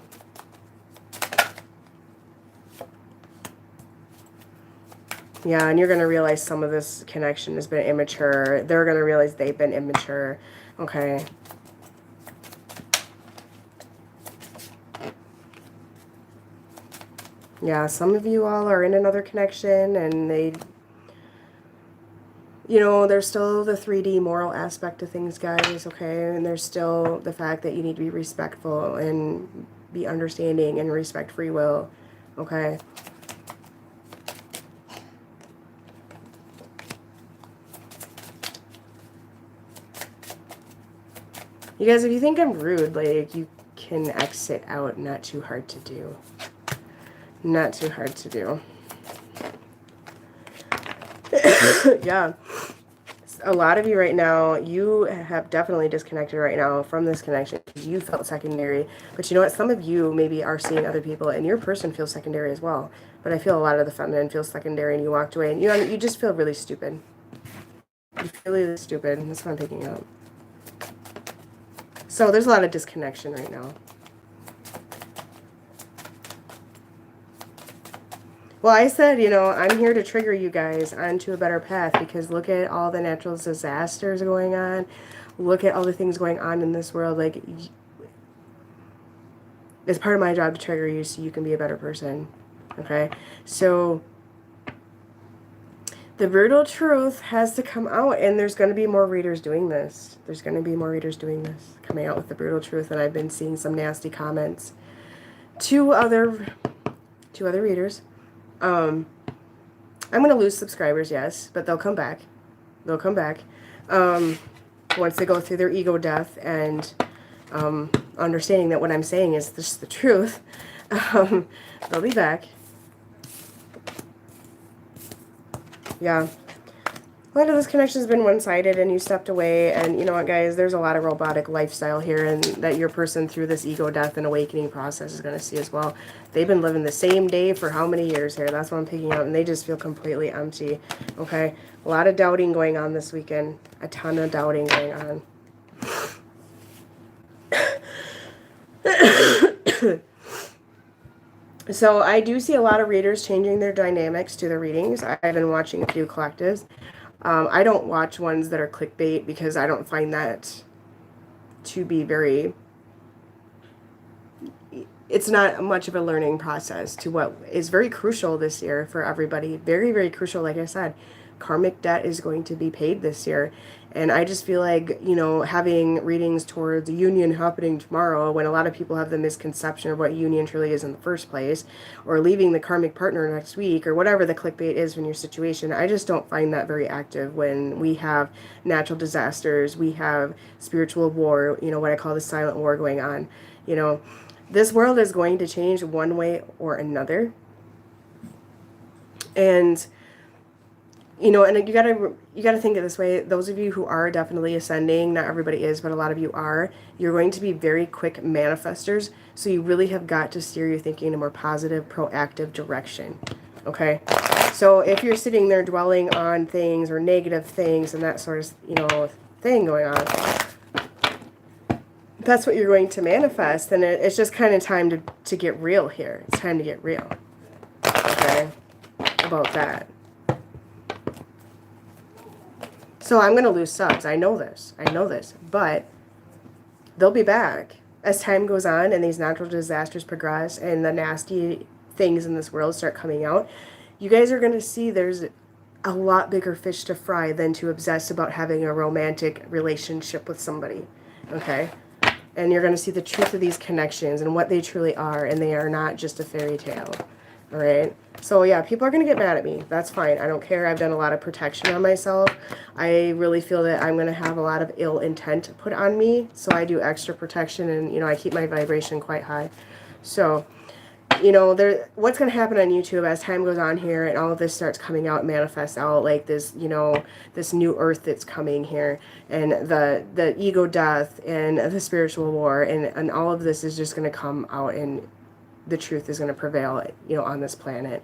Yeah, and you're going to realize some of this connection has been immature. They're going to realize they've been immature. Okay. Yeah, some of you all are in another connection, and they, you know, there's still the 3D moral aspect of things, guys, okay? And there's still the fact that you need to be respectful and be understanding and respect free will, okay? You guys, if you think I'm rude, like, you can exit out. Not too hard to do. Not too hard to do. Yeah. A lot of you right now, you have definitely disconnected right now from this connection. You felt secondary. But you know what? Some of you maybe are seeing other people, and your person feels secondary as well. But I feel a lot of the feminine feels secondary, and you walked away, and you just feel really stupid. You feel really stupid. That's what I'm picking up. So there's a lot of disconnection right now. Well, I said, you know, I'm here to trigger you guys onto a better path, because look at all the natural disasters going on. Look at all the things going on in this world. Like, it's part of my job to trigger you so you can be a better person. Okay? So the brutal truth has to come out, and there's going to be more readers doing this. There's going to be more readers doing this, coming out with the brutal truth, and I've been seeing some nasty comments. Two other readers. I'm going to lose subscribers, yes, but they'll come back. They'll come back. Once they go through their ego death and understanding that what I'm saying is just the truth, they'll be back. Yeah. A lot of this connection has been one-sided, and you stepped away, and you know what, guys, there's a lot of robotic lifestyle here, and that your person through this ego death and awakening process is going to see as well. They've been living the same day for how many years here? That's what I'm picking up, and they just feel completely empty, okay? A lot of doubting going on this weekend. A ton of doubting going on. So I do see a lot of readers changing their dynamics to their readings. I've been watching a few collectives. I don't watch ones that are clickbait, because I don't find that to be very, it's not much of a learning process to what is very crucial this year for everybody. Very, very crucial. Like I said, karmic debt is going to be paid this year. And I just feel like, you know, having readings towards union happening tomorrow, when a lot of people have the misconception of what union truly is in the first place, or leaving the karmic partner next week, or whatever the clickbait is in your situation, I just don't find that very active when we have natural disasters, we have spiritual war, you know, what I call the silent war going on. You know, this world is going to change one way or another. And you know, and you gotta think of this way. Those of you who are definitely ascending, not everybody is, but a lot of you are, you're going to be very quick manifestors. So you really have got to steer your thinking in a more positive, proactive direction. Okay? So if you're sitting there dwelling on things or negative things and that sort of, you know, thing going on, that's what you're going to manifest. And it's just kind of time to get real here. It's time to get real. Okay? About that. So I'm going to lose subs. I know this. I know this. But they'll be back as time goes on and these natural disasters progress and the nasty things in this world start coming out. You guys are going to see there's a lot bigger fish to fry than to obsess about having a romantic relationship with somebody. Okay? And you're going to see the truth of these connections and what they truly are, and they are not just a fairy tale. All right? So yeah, people are going to get mad at me. That's fine. I don't care. I've done a lot of protection on myself. I really feel that I'm going to have a lot of ill intent put on me. So I do extra protection, and, you know, I keep my vibration quite high. So, you know, what's going to happen on YouTube as time goes on here and all of this starts coming out, manifests out, like this, you know, this new earth that's coming here, and the ego death and the spiritual war, and all of this is just going to come out, and the truth is going to prevail, you know, on this planet.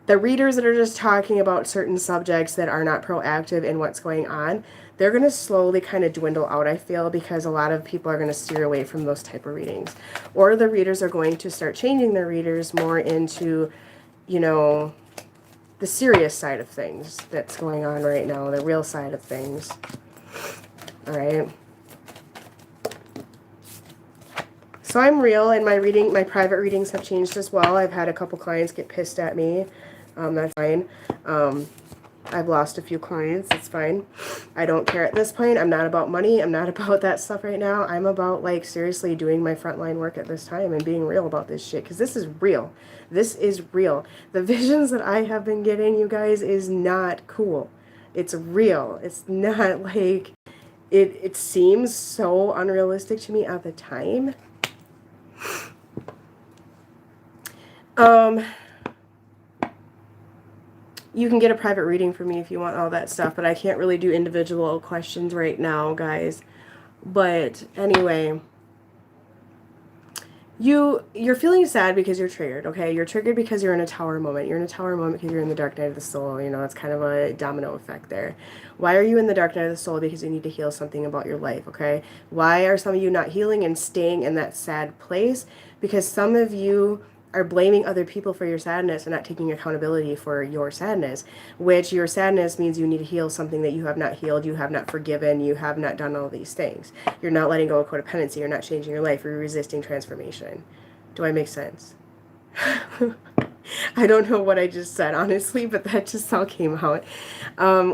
The readers that are just talking about certain subjects that are not proactive in what's going on, they're going to slowly kind of dwindle out, I feel, because a lot of people are going to steer away from those type of readings. Or the readers are going to start changing their readers more into, you know, the serious side of things that's going on right now, the real side of things. All right. So I'm real, and my private readings have changed as well. I've had a couple clients get pissed at me. That's fine. I've lost a few clients. It's fine. I don't care at this point. I'm not about money. I'm not about that stuff right now. I'm about, like, seriously doing my frontline work at this time and being real about this shit, because this is real. This is real. The visions that I have been getting, you guys, is not cool. It's real. It's not like it seems so unrealistic to me at the time. You can get a private reading from me if you want all that stuff, but I can't really do individual questions right now, guys. But anyway, you're feeling sad because you're triggered, okay? You're triggered because you're in a tower moment. You're in a tower moment because you're in the dark night of the soul. You know, it's kind of a domino effect there. Why are you in the dark night of the soul? Because you need to heal something about your life, okay? Why are some of you not healing and staying in that sad place? Because some of you are blaming other people for your sadness and not taking accountability for your sadness, which your sadness means you need to heal something that you have not healed, you have not forgiven, you have not done all these things. You're not letting go of codependency, you're not changing your life, you're resisting transformation. Do I make sense? I don't know what I just said, honestly, but that just all came out.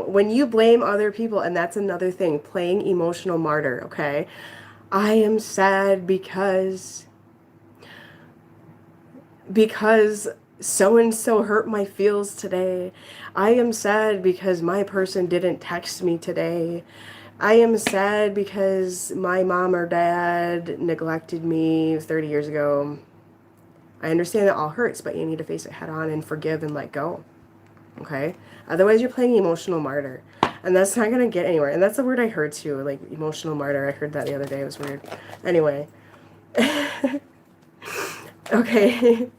When you blame other people, and that's another thing, playing emotional martyr, okay? I am sad because so-and-so hurt my feels today. I am sad because my person didn't text me today. I am sad because my mom or dad neglected me 30 years ago. I understand that all hurts, but you need to face it head on and forgive and let go. Okay? Otherwise, you're playing emotional martyr. And that's not going to get anywhere. And that's the word I heard too, like emotional martyr. I heard that the other day. It was weird. Anyway. Okay.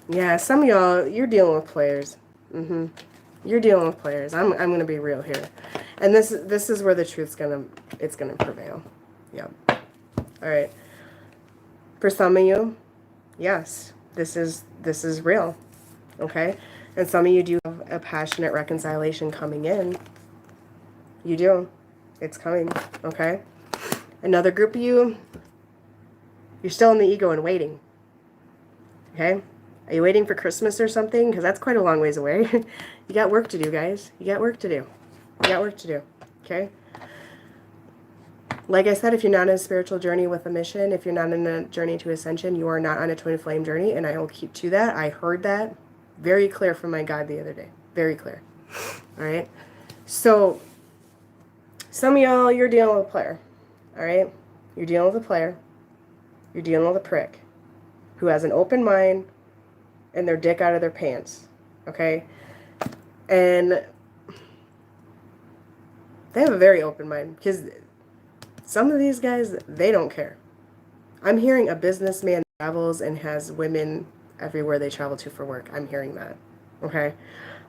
Yeah, some of y'all, you're dealing with players. You're dealing with players. I'm gonna be real here. And this is where the truth's gonna prevail. Yep. Alright. For some of you, yes, this is real. Okay? And some of you do have a passionate reconciliation coming in. You do. It's coming. Okay? Another group of you, you're still in the ego and waiting. Okay? Are you waiting for Christmas or something? Because that's quite a long ways away. You got work to do, guys. You got work to do. You got work to do. Okay? Like I said, if you're not on a spiritual journey with a mission, if you're not on a journey to ascension, you are not on a twin flame journey, and I will keep to that. I heard that very clear from my God the other day. Very clear. All right? So, some of y'all, you're dealing with a player. All right? You're dealing with a player. You're dealing with a prick who has an open mind and their dick out of their pants. Okay? And they have a very open mind, because some of these guys, they don't care. I'm hearing a businessman travels and has women everywhere they travel to for work. I'm hearing that. Okay?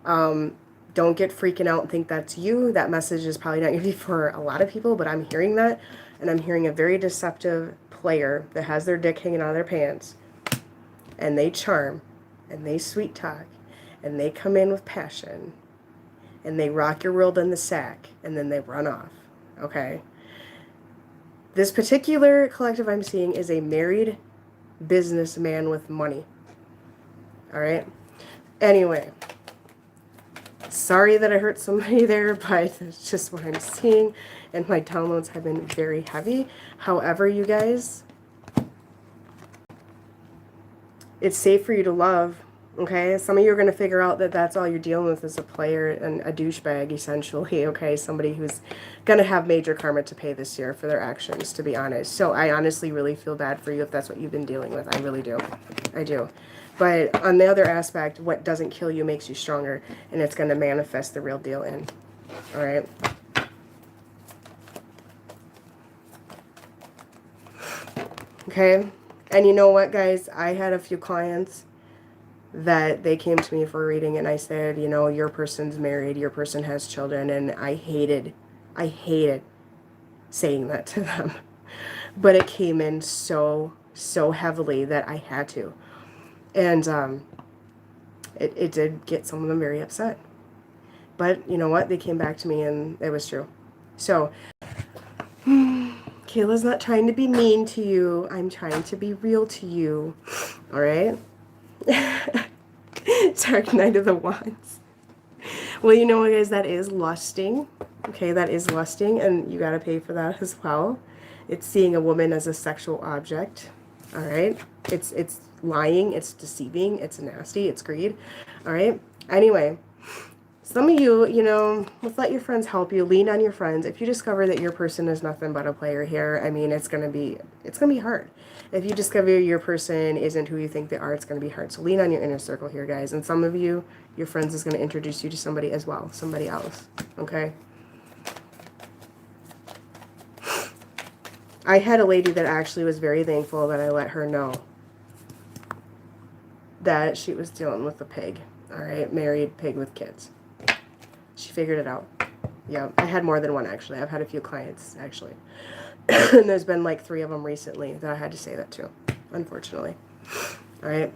Don't get freaking out and think that's you. That message is probably not going to be for a lot of people, but I'm hearing that. And I'm hearing a very deceptive player that has their dick hanging out of their pants. And they charm. And they sweet talk. And they come in with passion. And they rock your world in the sack. And then they run off. Okay? This particular collective I'm seeing is a married businessman with money. Alright? Anyway. Sorry that I hurt somebody there, but it's just what I'm seeing. And my downloads have been very heavy. However, you guys, it's safe for you to love. Okay? Some of you are going to figure out that that's all you're dealing with is a player and a douchebag, essentially. Okay? Somebody who's going to have major karma to pay this year for their actions, to be honest. So I honestly really feel bad for you if that's what you've been dealing with. I really do. I do. But on the other aspect, what doesn't kill you makes you stronger. And it's going to manifest the real deal in. Alright? Okay? And you know what, guys? I had a few clients that they came to me for a reading, and I said, you know, your person's married, your person has children, and I hated saying that to them. But it came in so so heavily that I had to. And it did get some of them very upset. But you know what? They came back to me and it was true. So, Kayla's not trying to be mean to you. I'm trying to be real to you. All right? Dark Knight of the Wands. Well, you know what, guys? That is lusting. Okay, that is lusting, and you got to pay for that as well. It's seeing a woman as a sexual object. All right? It's lying. It's deceiving. It's nasty. It's greed. All right? Anyway. Some of you, you know, let's let your friends help you. Lean on your friends. If you discover that your person is nothing but a player here, I mean, it's gonna be hard. If you discover your person isn't who you think they are, it's gonna be hard. So lean on your inner circle here, guys. And some of you, your friends is gonna introduce you to somebody as well, somebody else. Okay. I had a lady that actually was very thankful that I let her know that she was dealing with a pig. All right, married pig with kids. She figured it out. Yeah, I had more than one, actually. I've had a few clients, actually. And there's been like 3 of them recently that I had to say that to, unfortunately. All right.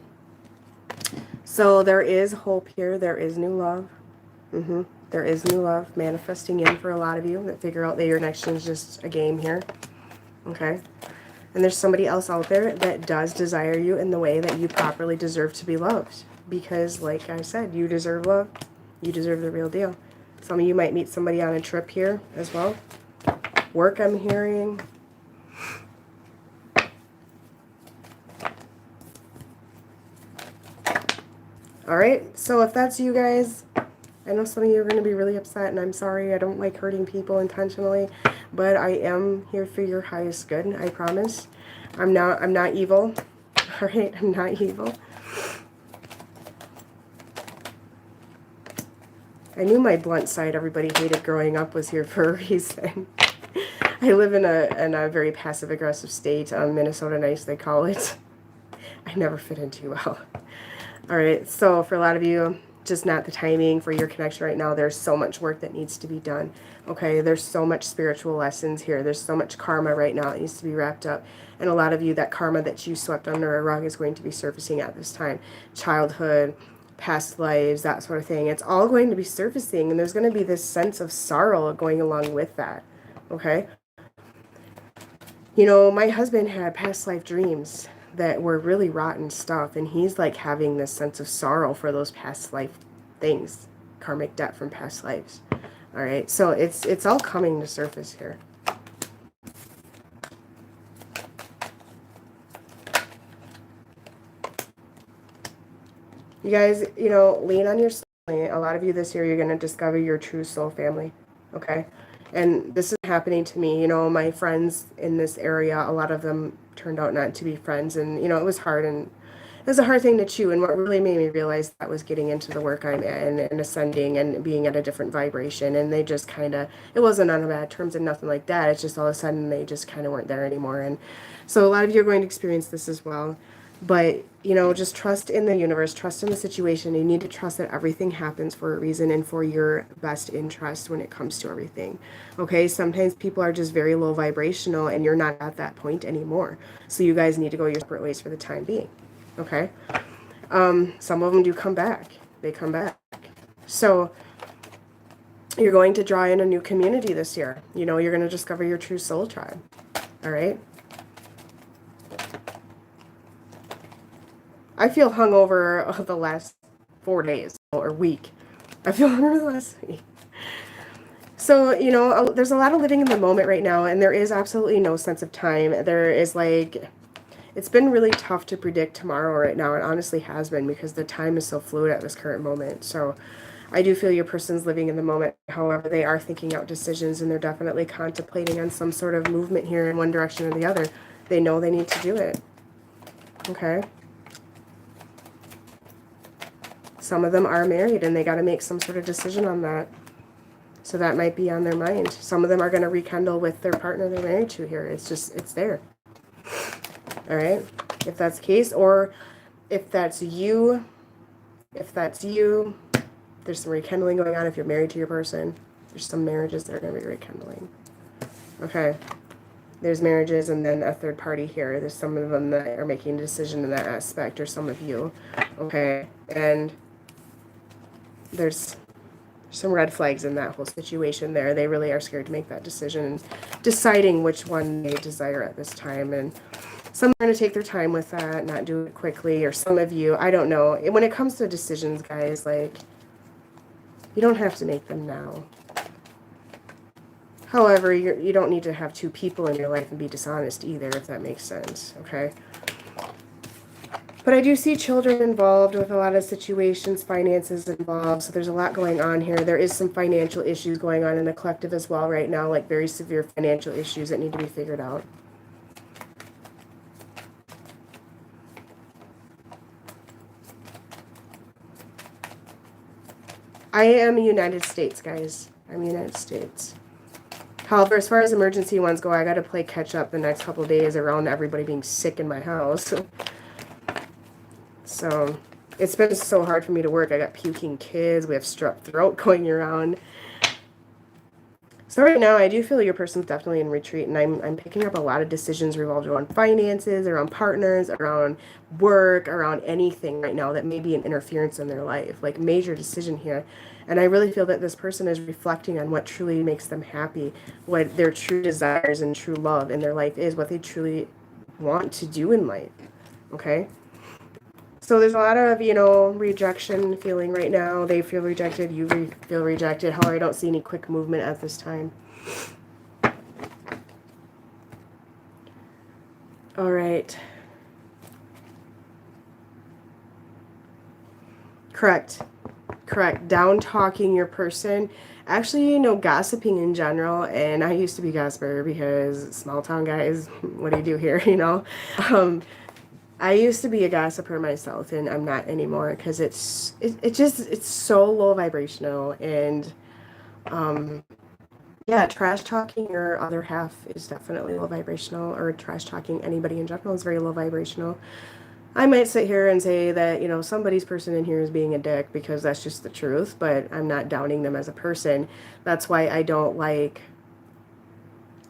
So there is hope here. There is new love. There is new love manifesting in for a lot of you that figure out that your connection is just a game here. Okay. And there's somebody else out there that does desire you in the way that you properly deserve to be loved. Because, like I said, you deserve love. You deserve the real deal. Some of you might meet somebody on a trip here as well. Work, I'm hearing. All right, so if that's you guys, I know some of you are going to be really upset, and I'm sorry. I don't like hurting people intentionally, but I am here for your highest good, I promise. I'm not evil. All right, I'm not evil. I knew my blunt side everybody hated growing up was here for a reason. I live in a very passive-aggressive state, Minnesota Nice, they call it. I never fit in too well. All right, so for a lot of you, just not the timing for your connection right now. There's so much work that needs to be done. Okay, there's so much spiritual lessons here. There's so much karma right now that needs to be wrapped up. And a lot of you, that karma that you swept under a rug is going to be surfacing at this time. Childhood, past lives, that sort of thing. It's all going to be surfacing, and there's going to be this sense of sorrow going along with that. Okay? You know, my husband had past life dreams that were really rotten stuff, and he's like having this sense of sorrow for those past life things, karmic debt from past lives. All right? So it's all coming to surface here. You guys, you know, lean on your soul. A lot of you this year, you're going to discover your true soul family, okay? And this is happening to me. You know, my friends in this area, a lot of them turned out not to be friends. And, you know, it was hard, and it was a hard thing to chew. And what really made me realize that was getting into the work I'm in and ascending and being at a different vibration. And they just kind of, it wasn't on bad terms and nothing like that. It's just all of a sudden they just kind of weren't there anymore. And so a lot of you are going to experience this as well. But, you know, just trust in the universe, trust in the situation. You need to trust that everything happens for a reason and for your best interest when it comes to everything. Okay, sometimes people are just very low vibrational and you're not at that point anymore. So you guys need to go your separate ways for the time being. Okay, some of them do come back. They come back. So you're going to draw in a new community this year. You know, you're going to discover your true soul tribe. All right. I feel hungover the last 4 days or week. I feel hungover the last week. So, you know, there's a lot of living in the moment right now, and there is absolutely no sense of time. There is like, it's been really tough to predict tomorrow right now. It honestly has been, because the time is so fluid at this current moment. So I do feel your person's living in the moment. However, they are thinking out decisions, and they're definitely contemplating on some sort of movement here in one direction or the other. They know they need to do it. Okay. Some of them are married and they got to make some sort of decision on that. So that might be on their mind. Some of them are going to rekindle with their partner they're married to here. It's just, it's there. All right. If that's the case, or if that's you, there's some rekindling going on. If you're married to your person, there's some marriages that are going to be rekindling. Okay. There's marriages and then a third party here. There's some of them that are making a decision in that aspect, or some of you. Okay. And there's some red flags in that whole situation there. They really are scared to make that decision, deciding which one they desire at this time. And some are going to take their time with that, not do it quickly. Or some of you, I don't know. When it comes to decisions, guys, like, you don't have to make them now. However, you don't need to have two people in your life and be dishonest either, if that makes sense, okay? But I do see children involved with a lot of situations, finances involved, so there's a lot going on here. There is some financial issues going on in the collective as well right now, like very severe financial issues that need to be figured out. I am United States, guys. I'm United States. However, as far as emergency ones go, I got to play catch up the next couple of days around everybody being sick in my house. So it's been so hard for me to work. I got puking kids. We have strep throat going around. So right now, I do feel your person's definitely in retreat, and I'm picking up a lot of decisions revolved around finances, around partners, around work, around anything right now that may be an interference in their life, like major decision here. And I really feel that this person is reflecting on what truly makes them happy, what their true desires and true love in their life is, what they truly want to do in life, okay? So there's a lot of, you know, rejection feeling right now. They feel rejected. You feel rejected. However, I don't see any quick movement at this time. All right. Correct. Correct. Down talking your person. Actually, you know, gossiping in general. And I used to be gossiper because small town guys, what do you do here, you know? I used to be a gossiper myself, and I'm not anymore because it's so low vibrational. And yeah, trash talking your other half is definitely low vibrational, or trash talking anybody in general is very low vibrational. I might sit here and say that, you know, somebody's person in here is being a dick because that's just the truth, but I'm not downing them as a person. That's why I don't like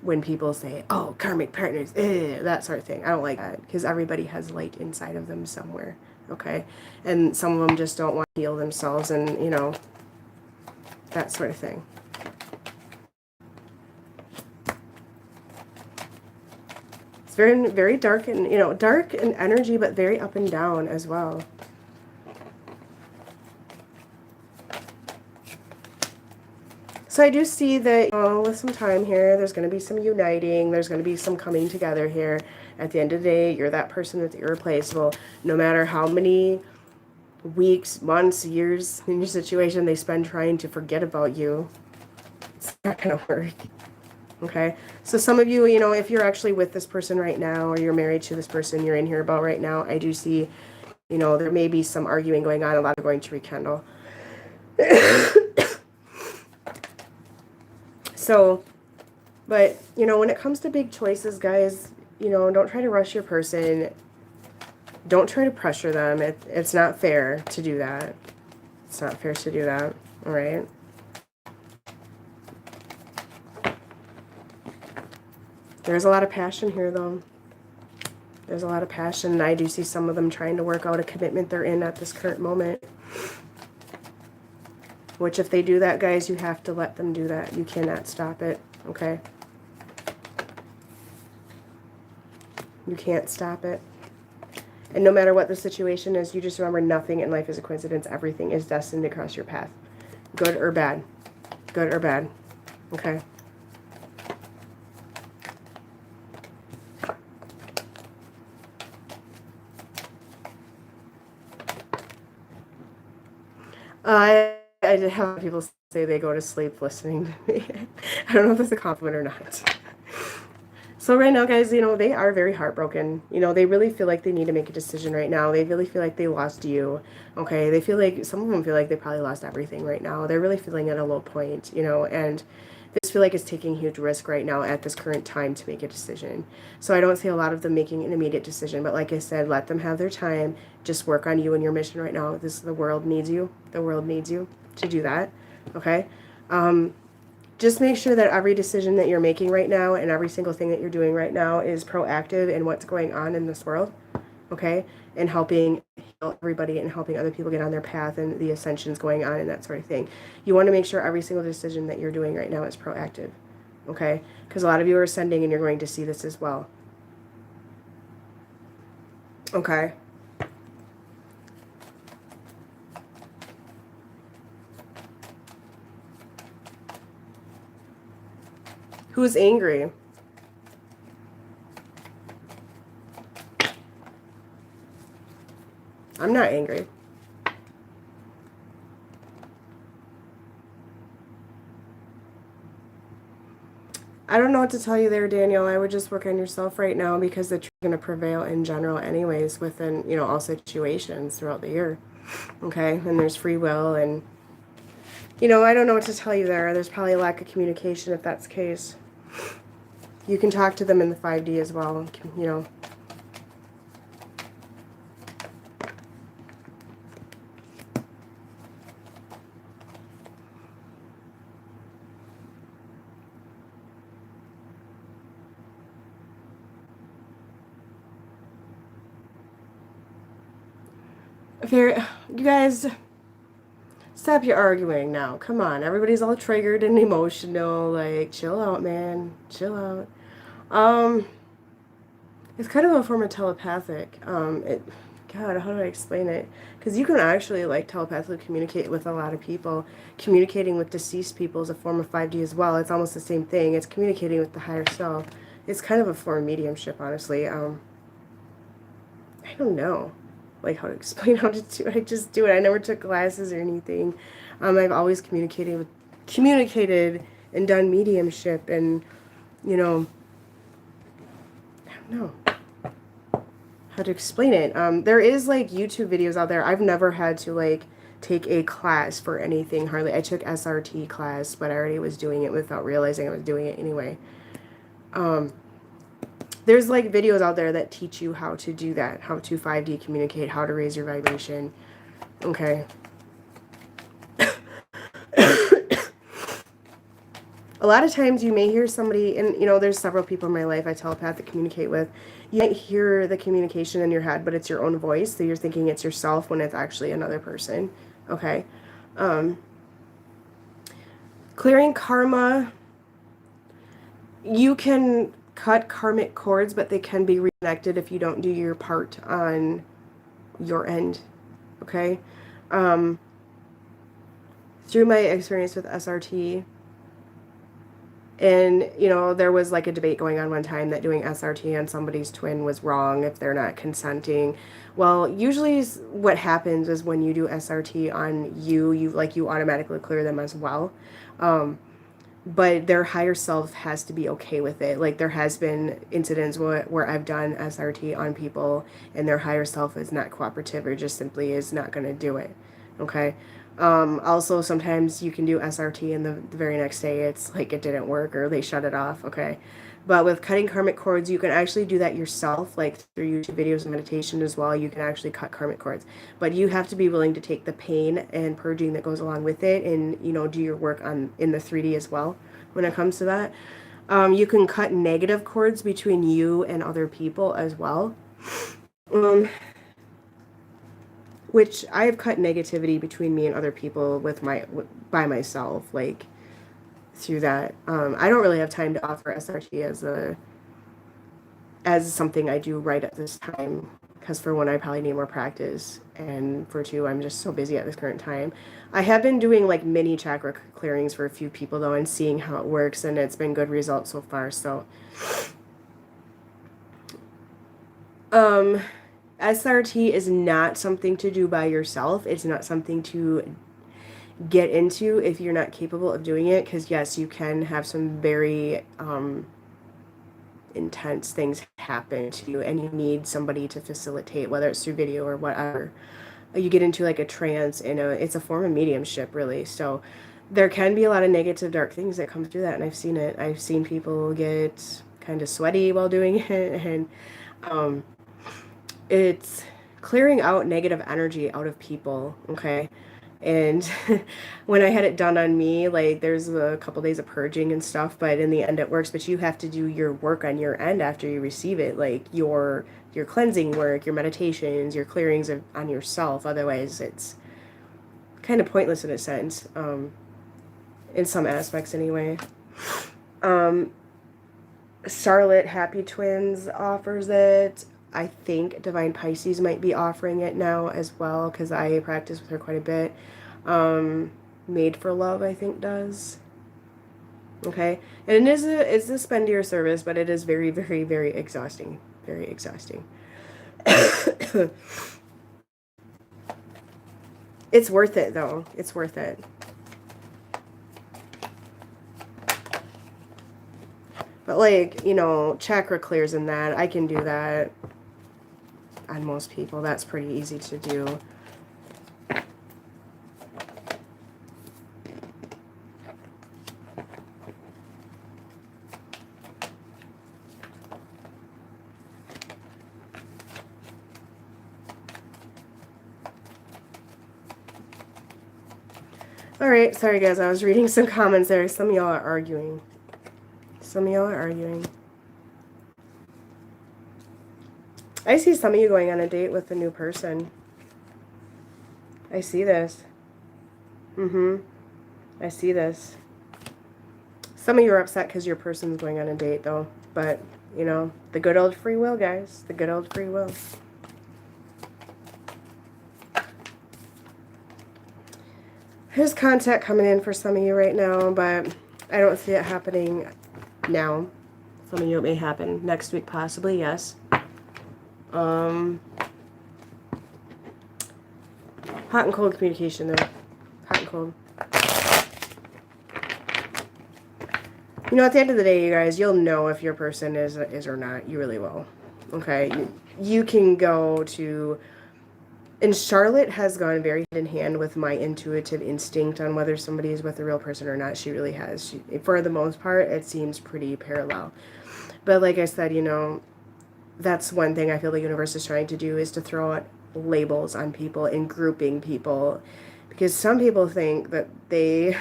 when people say, oh, karmic partners, that sort of thing. I don't like that because everybody has light inside of them somewhere, okay? And some of them just don't want to heal themselves, and, you know, that sort of thing. It's very, very dark and, you know, dark in energy, but very up and down as well. So I do see that, you know, with some time here, there's going to be some uniting. There's going to be some coming together here. At the end of the day, you're that person that's irreplaceable. No matter how many weeks, months, years in your situation they spend trying to forget about you, it's not going to work. Okay? So some of you, you know, if you're actually with this person right now, or you're married to this person you're in here about right now, I do see, you know, there may be some arguing going on. A lot of going to rekindle. So, but, you know, when it comes to big choices, guys, you know, don't try to rush your person. Don't try to pressure them. It's not fair to do that. It's not fair to do that, all right? There's a lot of passion here, though. There's a lot of passion. I do see some of them trying to work out a commitment they're in at this current moment. Which, if they do that, guys, you have to let them do that. You cannot stop it, okay? You can't stop it. And no matter what the situation is, you just remember nothing in life is a coincidence. Everything is destined to cross your path. Good or bad. Good or bad. Okay? I did have people say they go to sleep listening to me. I don't know if that's a compliment or not. So right now, guys, you know, they are very heartbroken. You know, they really feel like they need to make a decision right now. They really feel like they lost you. Okay, they feel like, some of them feel like they probably lost everything right now. They're really feeling at a low point, you know, and they just feel like it's taking huge risk right now at this current time to make a decision. So I don't see a lot of them making an immediate decision, but like I said, let them have their time. Just work on you and your mission right now. The world needs you. The world needs you to do that. Okay? Just make sure that every decision that you're making right now and every single thing that you're doing right now is proactive in what's going on in this world, okay? And helping heal everybody and helping other people get on their path and the ascensions going on and that sort of thing. You want to make sure every single decision that you're doing right now is proactive, okay? Because a lot of you are ascending and you're going to see this as well. Okay? Who's angry? I'm not angry. I don't know what to tell you there, Daniel. I would just work on yourself right now because the truth is going to prevail in general anyways within, you know, all situations throughout the year. Okay? And there's free will and, you know, I don't know what to tell you there. There's probably a lack of communication if that's the case. You can talk to them in the 5D as well, you know. You guys, stop your arguing now. Come on, everybody's all triggered and emotional. Like, chill out, man. Chill out. It's kind of a form of telepathic. God, how do I explain it? Because you can actually like telepathically communicate with a lot of people. Communicating with deceased people is a form of 5D as well. It's almost the same thing. It's communicating with the higher self. It's kind of a form of mediumship, honestly. I don't know, like how to explain how to do it. I just do it. I never took classes or anything. I've always communicated and done mediumship, and you know, I don't know how to explain it. There is like YouTube videos out there. I've never had to like take a class for anything hardly. I took SRT class, but I already was doing it without realizing I was doing it anyway. There's like videos out there that teach you how to do that, how to 5D communicate, how to raise your vibration. Okay. A lot of times you may hear somebody, and you know, there's several people in my life I telepathic communicate with. You might hear the communication in your head, but it's your own voice, so you're thinking it's yourself when it's actually another person. Okay. Clearing karma. You can cut karmic cords, but they can be reconnected if you don't do your part on your end. Okay. Through my experience with SRT, and, you know, there was like a debate going on one time that doing SRT on somebody's twin was wrong if they're not consenting. Well, usually what happens is when you do SRT on you, you automatically clear them as well. But their higher self has to be okay with it. Like there has been incidents where I've done SRT on people and their higher self is not cooperative or just simply is not going to do it. Okay. Also, sometimes you can do SRT and the very next day it's like it didn't work or they shut it off, okay? But with cutting karmic cords, you can actually do that yourself, like through YouTube videos and meditation as well. You can actually cut karmic cords. But you have to be willing to take the pain and purging that goes along with it and, you know, do your work in the 3D as well when it comes to that. You can cut negative cords between you and other people as well. Which I have cut negativity between me and other people by myself, like through that. I don't really have time to offer SRT as something I do right at this time, because for one, I probably need more practice, and for two, I'm just so busy at this current time. I have been doing like mini chakra clearings for a few people though, and seeing how it works, and it's been good results so far. So, SRT is not something to do by yourself. It's not something to get into if you're not capable of doing it, because yes, you can have some very intense things happen to you and you need somebody to facilitate, whether it's through video or whatever. You get into like a trance, and it's a form of mediumship really. So there can be a lot of negative dark things that come through that, and I've seen it. I've seen people get kind of sweaty while doing it, and it's clearing out negative energy out of people, okay? And when I had it done on me, like there's a couple days of purging and stuff, but in the end it works. But you have to do your work on your end after you receive it, like your cleansing work, your meditations, your clearings on yourself. Otherwise, it's kind of pointless in a sense, in some aspects anyway. Um, Charlotte Happy Twins offers it. I think Divine Pisces might be offering it now as well because I practice with her quite a bit. Made for Love, I think, does. Okay, and it's a spendier service, but it is very, very, very exhausting. Very exhausting. It's worth it, though. It's worth it. But, like, you know, chakra clears in that. I can do that on most people. That's pretty easy to do. Alright, sorry guys, I was reading some comments there. Some of y'all are arguing. Some of y'all are arguing. I see some of you going on a date with a new person. I see this. I see this. Some of you are upset because your person's going on a date, though. But, you know, the good old free will, guys. The good old free will. There's contact coming in for some of you right now, but I don't see it happening now. Some of you it may happen next week, possibly, yes. Hot and cold communication, though. Hot and cold. You know, at the end of the day, you guys, you'll know if your person is or not. You really will. Okay? You can go to... And Charlotte has gone very hand in hand with my intuitive instinct on whether somebody is with a real person or not. She really has. For the most part, it seems pretty parallel. But like I said, you know, that's one thing I feel the universe is trying to do, is to throw out labels on people and grouping people. Because some people think that they...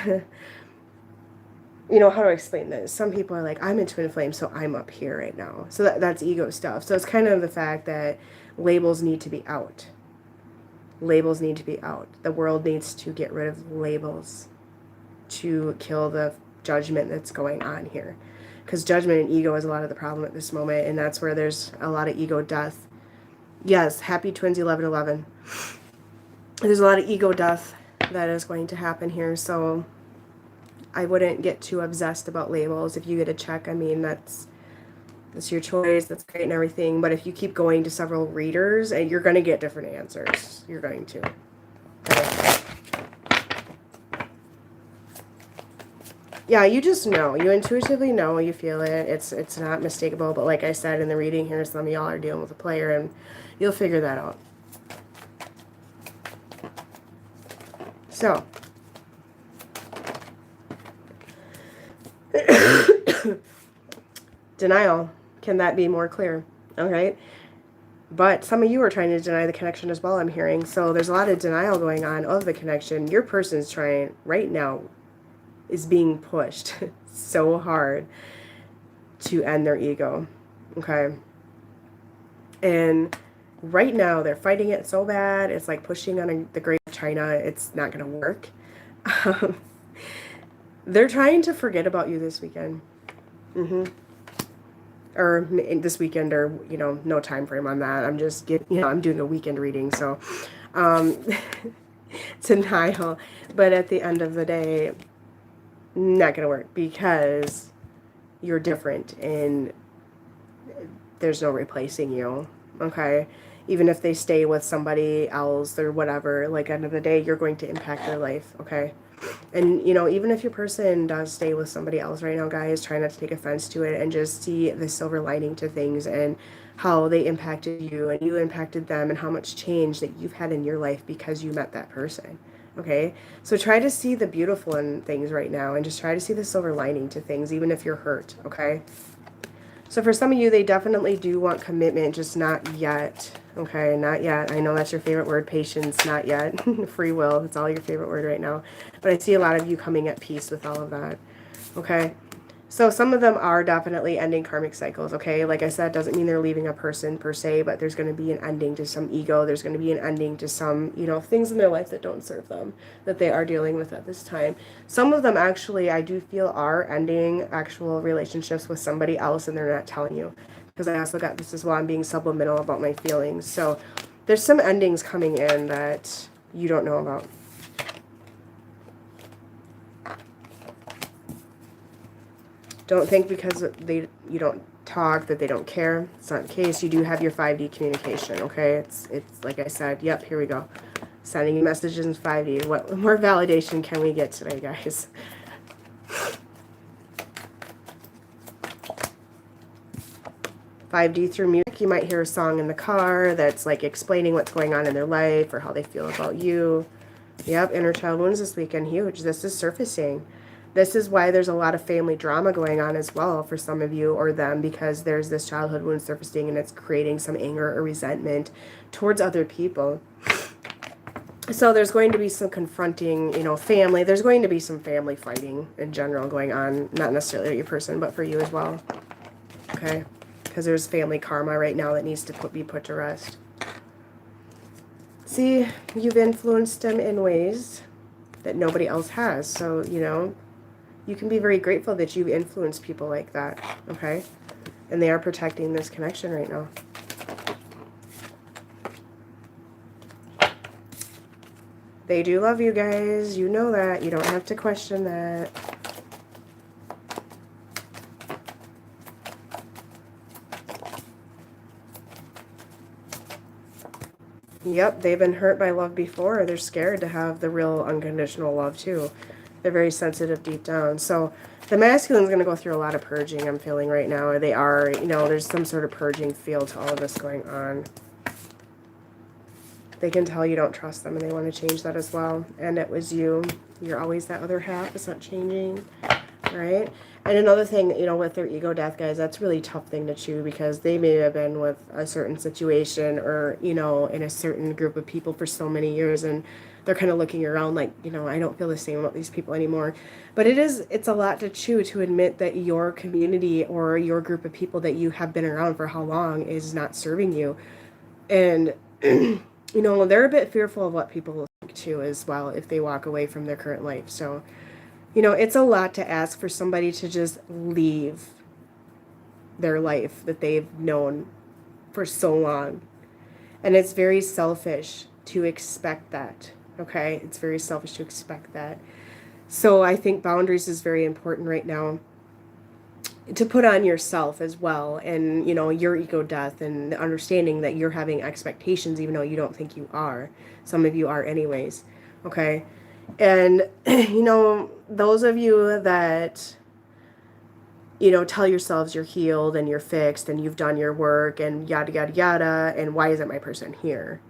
You know, how do I explain this? Some people are like, I'm in twin flame, so I'm up here right now. So that's ego stuff. So it's kind of the fact that labels need to be out. Labels need to be out. The world needs to get rid of labels to kill the judgment that's going on here. Because judgment and ego is a lot of the problem at this moment, and that's where there's a lot of ego death. Yes, happy twins 11/11. There's a lot of ego death that is going to happen here, so I wouldn't get too obsessed about labels. If you get a check, I mean, that's your choice. That's great and everything. But if you keep going to several readers, and you're going to get different answers. You're going to. Okay. Yeah, you just know. You intuitively know. You feel it. It's not mistakable. But like I said in the reading here, some of y'all are dealing with a player, and you'll figure that out. So... Denial. Can that be more clear? Okay. But some of you are trying to deny the connection as well, I'm hearing. So there's a lot of denial going on of the connection. Your person's trying, right now, is being pushed so hard to end their ego. Okay. And right now, they're fighting it so bad. It's like pushing on the Great China. It's not going to work. They're trying to forget about you this weekend. Or this weekend, or, you know, no time frame on that. I'm just getting, you know, I'm doing a weekend reading, so denial. But at the end of the day, not gonna work, because you're different and there's no replacing you. Okay, even if they stay with somebody else or whatever, like, end of the day, you're going to impact their life. Okay. And, you know, even if your person does stay with somebody else right now, guys, try not to take offense to it, and just see the silver lining to things, and how they impacted you and you impacted them, and how much change that you've had in your life because you met that person. Okay? So try to see the beautiful in things right now, and just try to see the silver lining to things, even if you're hurt. Okay? So for some of you, they definitely do want commitment, just not yet. Okay, not yet. I know that's your favorite word, patience, not yet. Free will, it's all your favorite word right now. But I see a lot of you coming at peace with all of that. Okay, so some of them are definitely ending karmic cycles, okay? Like I said, doesn't mean they're leaving a person per se, but there's going to be an ending to some ego. There's going to be an ending to some, you know, things in their life that don't serve them, that they are dealing with at this time. Some of them actually, I do feel, are ending actual relationships with somebody else and they're not telling you. Because I also got this as well, I'm being subliminal about my feelings. So there's some endings coming in that you don't know about. Don't think because you don't talk that they don't care. It's not the case. You do have your 5D communication, okay? It's like I said, yep, here we go. Sending you messages in 5D. What more validation can we get today, guys? (5D) through music. You might hear a song in the car that's like explaining what's going on in their life or how they feel about you. Yep, inner child wounds this weekend, huge. This is surfacing. This is why there's a lot of family drama going on as well for some of you or them, because there's this childhood wound surfacing and it's creating some anger or resentment towards other people. So there's going to be some confronting, you know, family. There's going to be some family fighting in general going on, not necessarily your person, but for you as well. Okay? Because there's family karma right now that needs to be put to rest. See, you've influenced them in ways that nobody else has. So, you know, you can be very grateful that you've influenced people like that, okay? And they are protecting this connection right now. They do love you guys. You know that. You don't have to question that. Yep, they've been hurt by love before. They're scared to have the real unconditional love too. They're very sensitive deep down. So the masculine's going to go through a lot of purging, I'm feeling right now. Or they are, you know, there's some sort of purging feel to all of this going on. They can tell you don't trust them and they want to change that as well. And it was you. You're always that other half. It's not changing. Right? And another thing, you know, with their ego death, guys, that's a really tough thing to chew because they may have been with a certain situation or, you know, in a certain group of people for so many years and they're kind of looking around like, you know, I don't feel the same about these people anymore. But it's a lot to chew to admit that your community or your group of people that you have been around for how long is not serving you. And, you know, they're a bit fearful of what people will think too as well if they walk away from their current life. So, you know, it's a lot to ask for somebody to just leave their life that they've known for so long. And it's very selfish to expect that, okay? It's very selfish to expect that. So I think boundaries is very important right now to put on yourself as well and, you know, your ego death and the understanding that you're having expectations even though you don't think you are. Some of you are anyways, okay? And, you know, those of you that, you know, tell yourselves you're healed and you're fixed and you've done your work and yada, yada, yada, and why isn't my person here?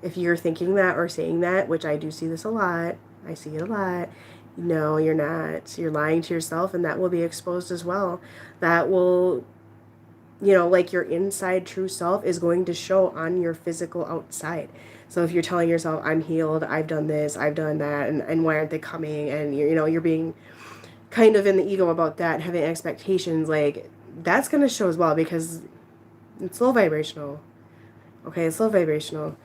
If you're thinking that or saying that, which I do see this a lot, I see it a lot, no, you're not. You're lying to yourself and that will be exposed as well. That will, you know, like your inside true self is going to show on your physical outside. So if you're telling yourself, I'm healed, I've done this, I've done that, and why aren't they coming? And you're, you know, you're being kind of in the ego about that, having expectations, like that's going to show as well because it's low vibrational. Okay, it's low vibrational.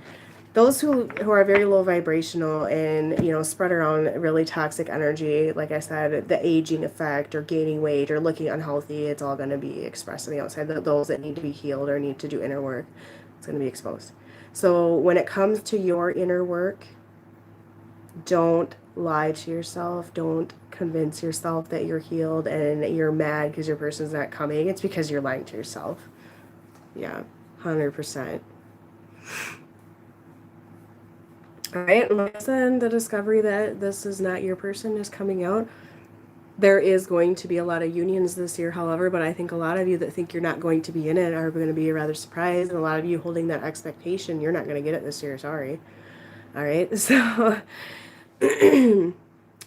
Those who are very low vibrational and, you know, spread around really toxic energy, like I said, the aging effect or gaining weight or looking unhealthy, it's all going to be expressed on the outside. Those that need to be healed or need to do inner work, it's going to be exposed. So when it comes to your inner work, don't lie to yourself. Don't convince yourself that you're healed and you're mad because your person's not coming. It's because you're lying to yourself. Yeah, 100%. All right, like I said, the discovery that this is not your person is coming out. There is going to be a lot of unions this year, however, but I think a lot of you that think you're not going to be in it are going to be rather surprised. And a lot of you holding that expectation, you're not going to get it this year, sorry. All right, so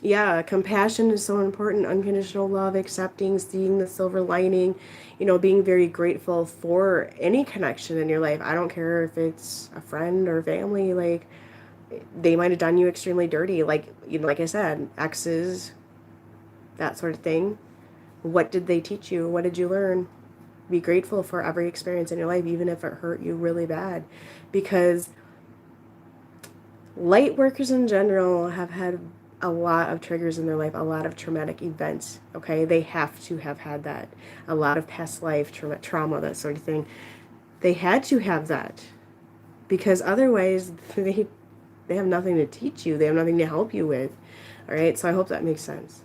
Yeah, compassion is so important. Unconditional love, accepting, seeing the silver lining, being very grateful for any connection in your life. I don't care if it's a friend or family, like they might have done you extremely dirty, like like I said, exes, that sort of thing. What did they teach you? What did you learn? Be grateful for every experience in your life, even if it hurt you really bad, because light workers in general have had a lot of triggers in their life, a lot of traumatic events. Okay, they have to have had that, a lot of past life trauma, that sort of thing. They had to have that because otherwise they have nothing to teach you. They have nothing to help you with. All right, so I hope that makes sense.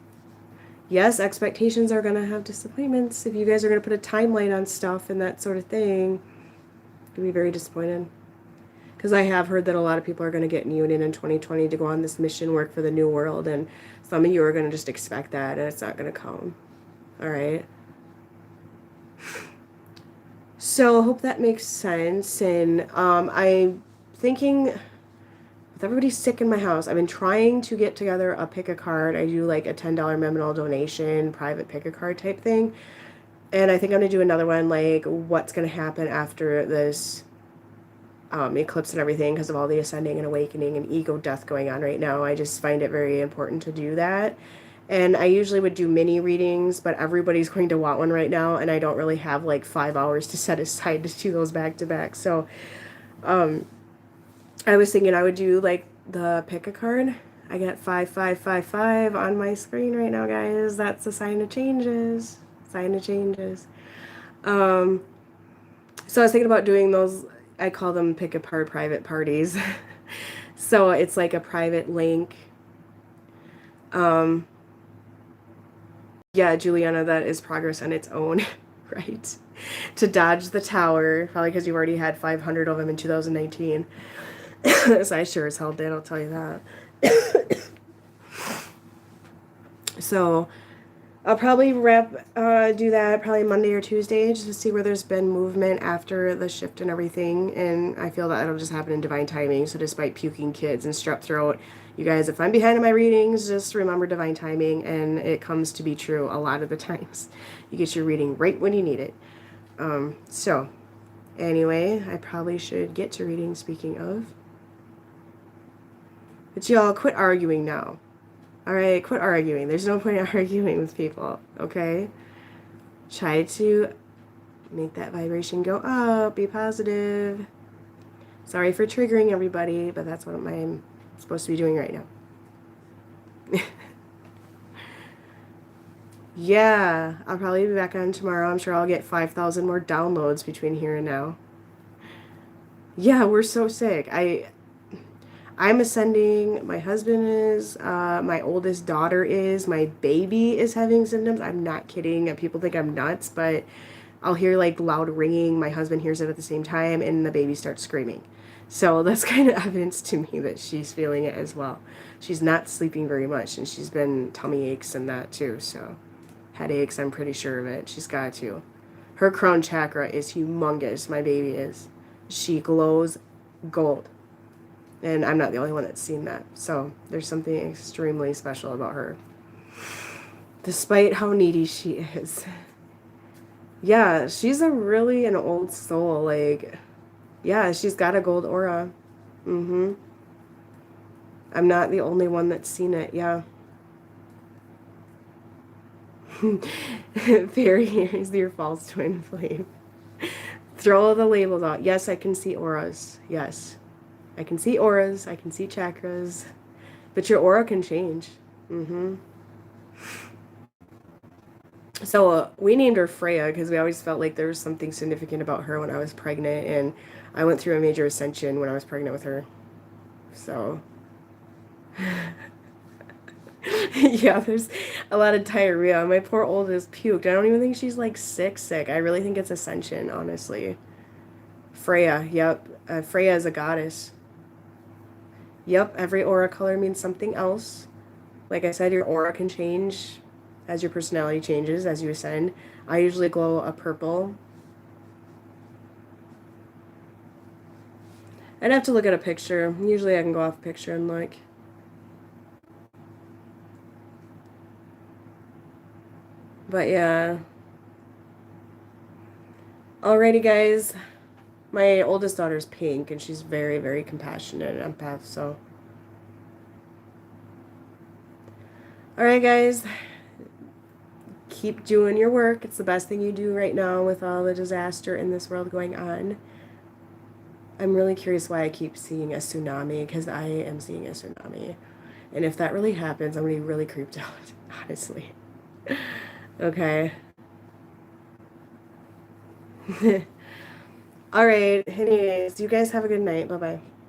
Yes, expectations are going to have disappointments. If you guys are going to put a timeline on stuff and that sort of thing, you'll be very disappointed. Because I have heard that a lot of people are going to get in union in 2020 to go on this mission work for the new world, and some of you are going to just expect that, and it's not going to come. All right. So I hope that makes sense. And I'm thinking, with everybody sick in my house, I've been trying to get together a pick a card. I do like a $10 minimal donation, private pick a card type thing. And I think I'm going to do another one, like what's going to happen after this eclipse and everything, because of all the ascending and awakening and ego death going on right now. I just find it very important to do that. And I usually would do mini readings, but everybody's going to want one right now, and I don't really have like 5 hours to set aside to do those back to back. So I was thinking I would do like the pick a card. I got 5555 on my screen right now, guys. That's a sign of changes. Sign of changes. Um, so I was thinking about doing those. I call them pick apart private parties. So it's like a private link. Um, yeah, Juliana, that is progress on its own, right? To dodge the tower, probably because you already had 500 of them in 2019. So I sure as hell did, I'll tell you that. So I'll probably do that probably Monday or Tuesday just to see where there's been movement after the shift and everything. And I feel that it'll just happen in divine timing. So despite puking kids and strep throat, you guys, if I'm behind in my readings, just remember divine timing, and it comes to be true a lot of the times. You get your reading right when you need it. So anyway, I probably should get to reading, speaking of. But y'all, quit arguing now. All right, quit arguing. There's no point in arguing with people, okay? Try to make that vibration go up. Be positive. Sorry for triggering everybody, but that's what I'm supposed to be doing right now. Yeah, I'll probably be back on tomorrow. I'm sure I'll get 5,000 more downloads between here and now. Yeah, we're so sick. I'm ascending. My husband is. My oldest daughter is. My baby is having symptoms. I'm not kidding. People think I'm nuts, but I'll hear like loud ringing. My husband hears it at the same time, and the baby starts screaming. So that's kind of evidence to me that she's feeling it as well. She's not sleeping very much, and she's been tummy aches and that too. So headaches, I'm pretty sure of it. She's got to. Her crown chakra is humongous. My baby is. She glows gold. And I'm not the only one that's seen that. So there's something extremely special about her. Despite how needy she is. Yeah, she's an old soul. Like, yeah, she's got a gold aura. Mm-hmm. I'm not the only one that's seen it. Yeah. Fairy is your false twin flame. Throw the labels out. Yes, I can see auras. Yes. I can see auras. I can see chakras. But your aura can change. Mm-hmm. So we named her Freya because we always felt like there was something significant about her when I was pregnant, and I went through a major ascension when I was pregnant with her. So yeah, there's a lot of diarrhea. My poor oldest puked. I don't even think she's like sick. I really think it's ascension, honestly. Freya, yep. Freya is a goddess. Yep, every aura color means something else. Like I said, your aura can change as your personality changes, as you ascend. I usually glow a purple. I'd have to look at a picture. Usually I can go off a picture and look. But yeah. Alrighty, guys. My oldest daughter's pink, and she's very, very compassionate and empath, so. Alright, guys. Keep doing your work. It's the best thing you do right now with all the disaster in this world going on. I'm really curious why I keep seeing a tsunami, because I am seeing a tsunami. And if that really happens, I'm going to be really creeped out, honestly. Okay. All right. Anyways, you guys have a good night. Bye-bye.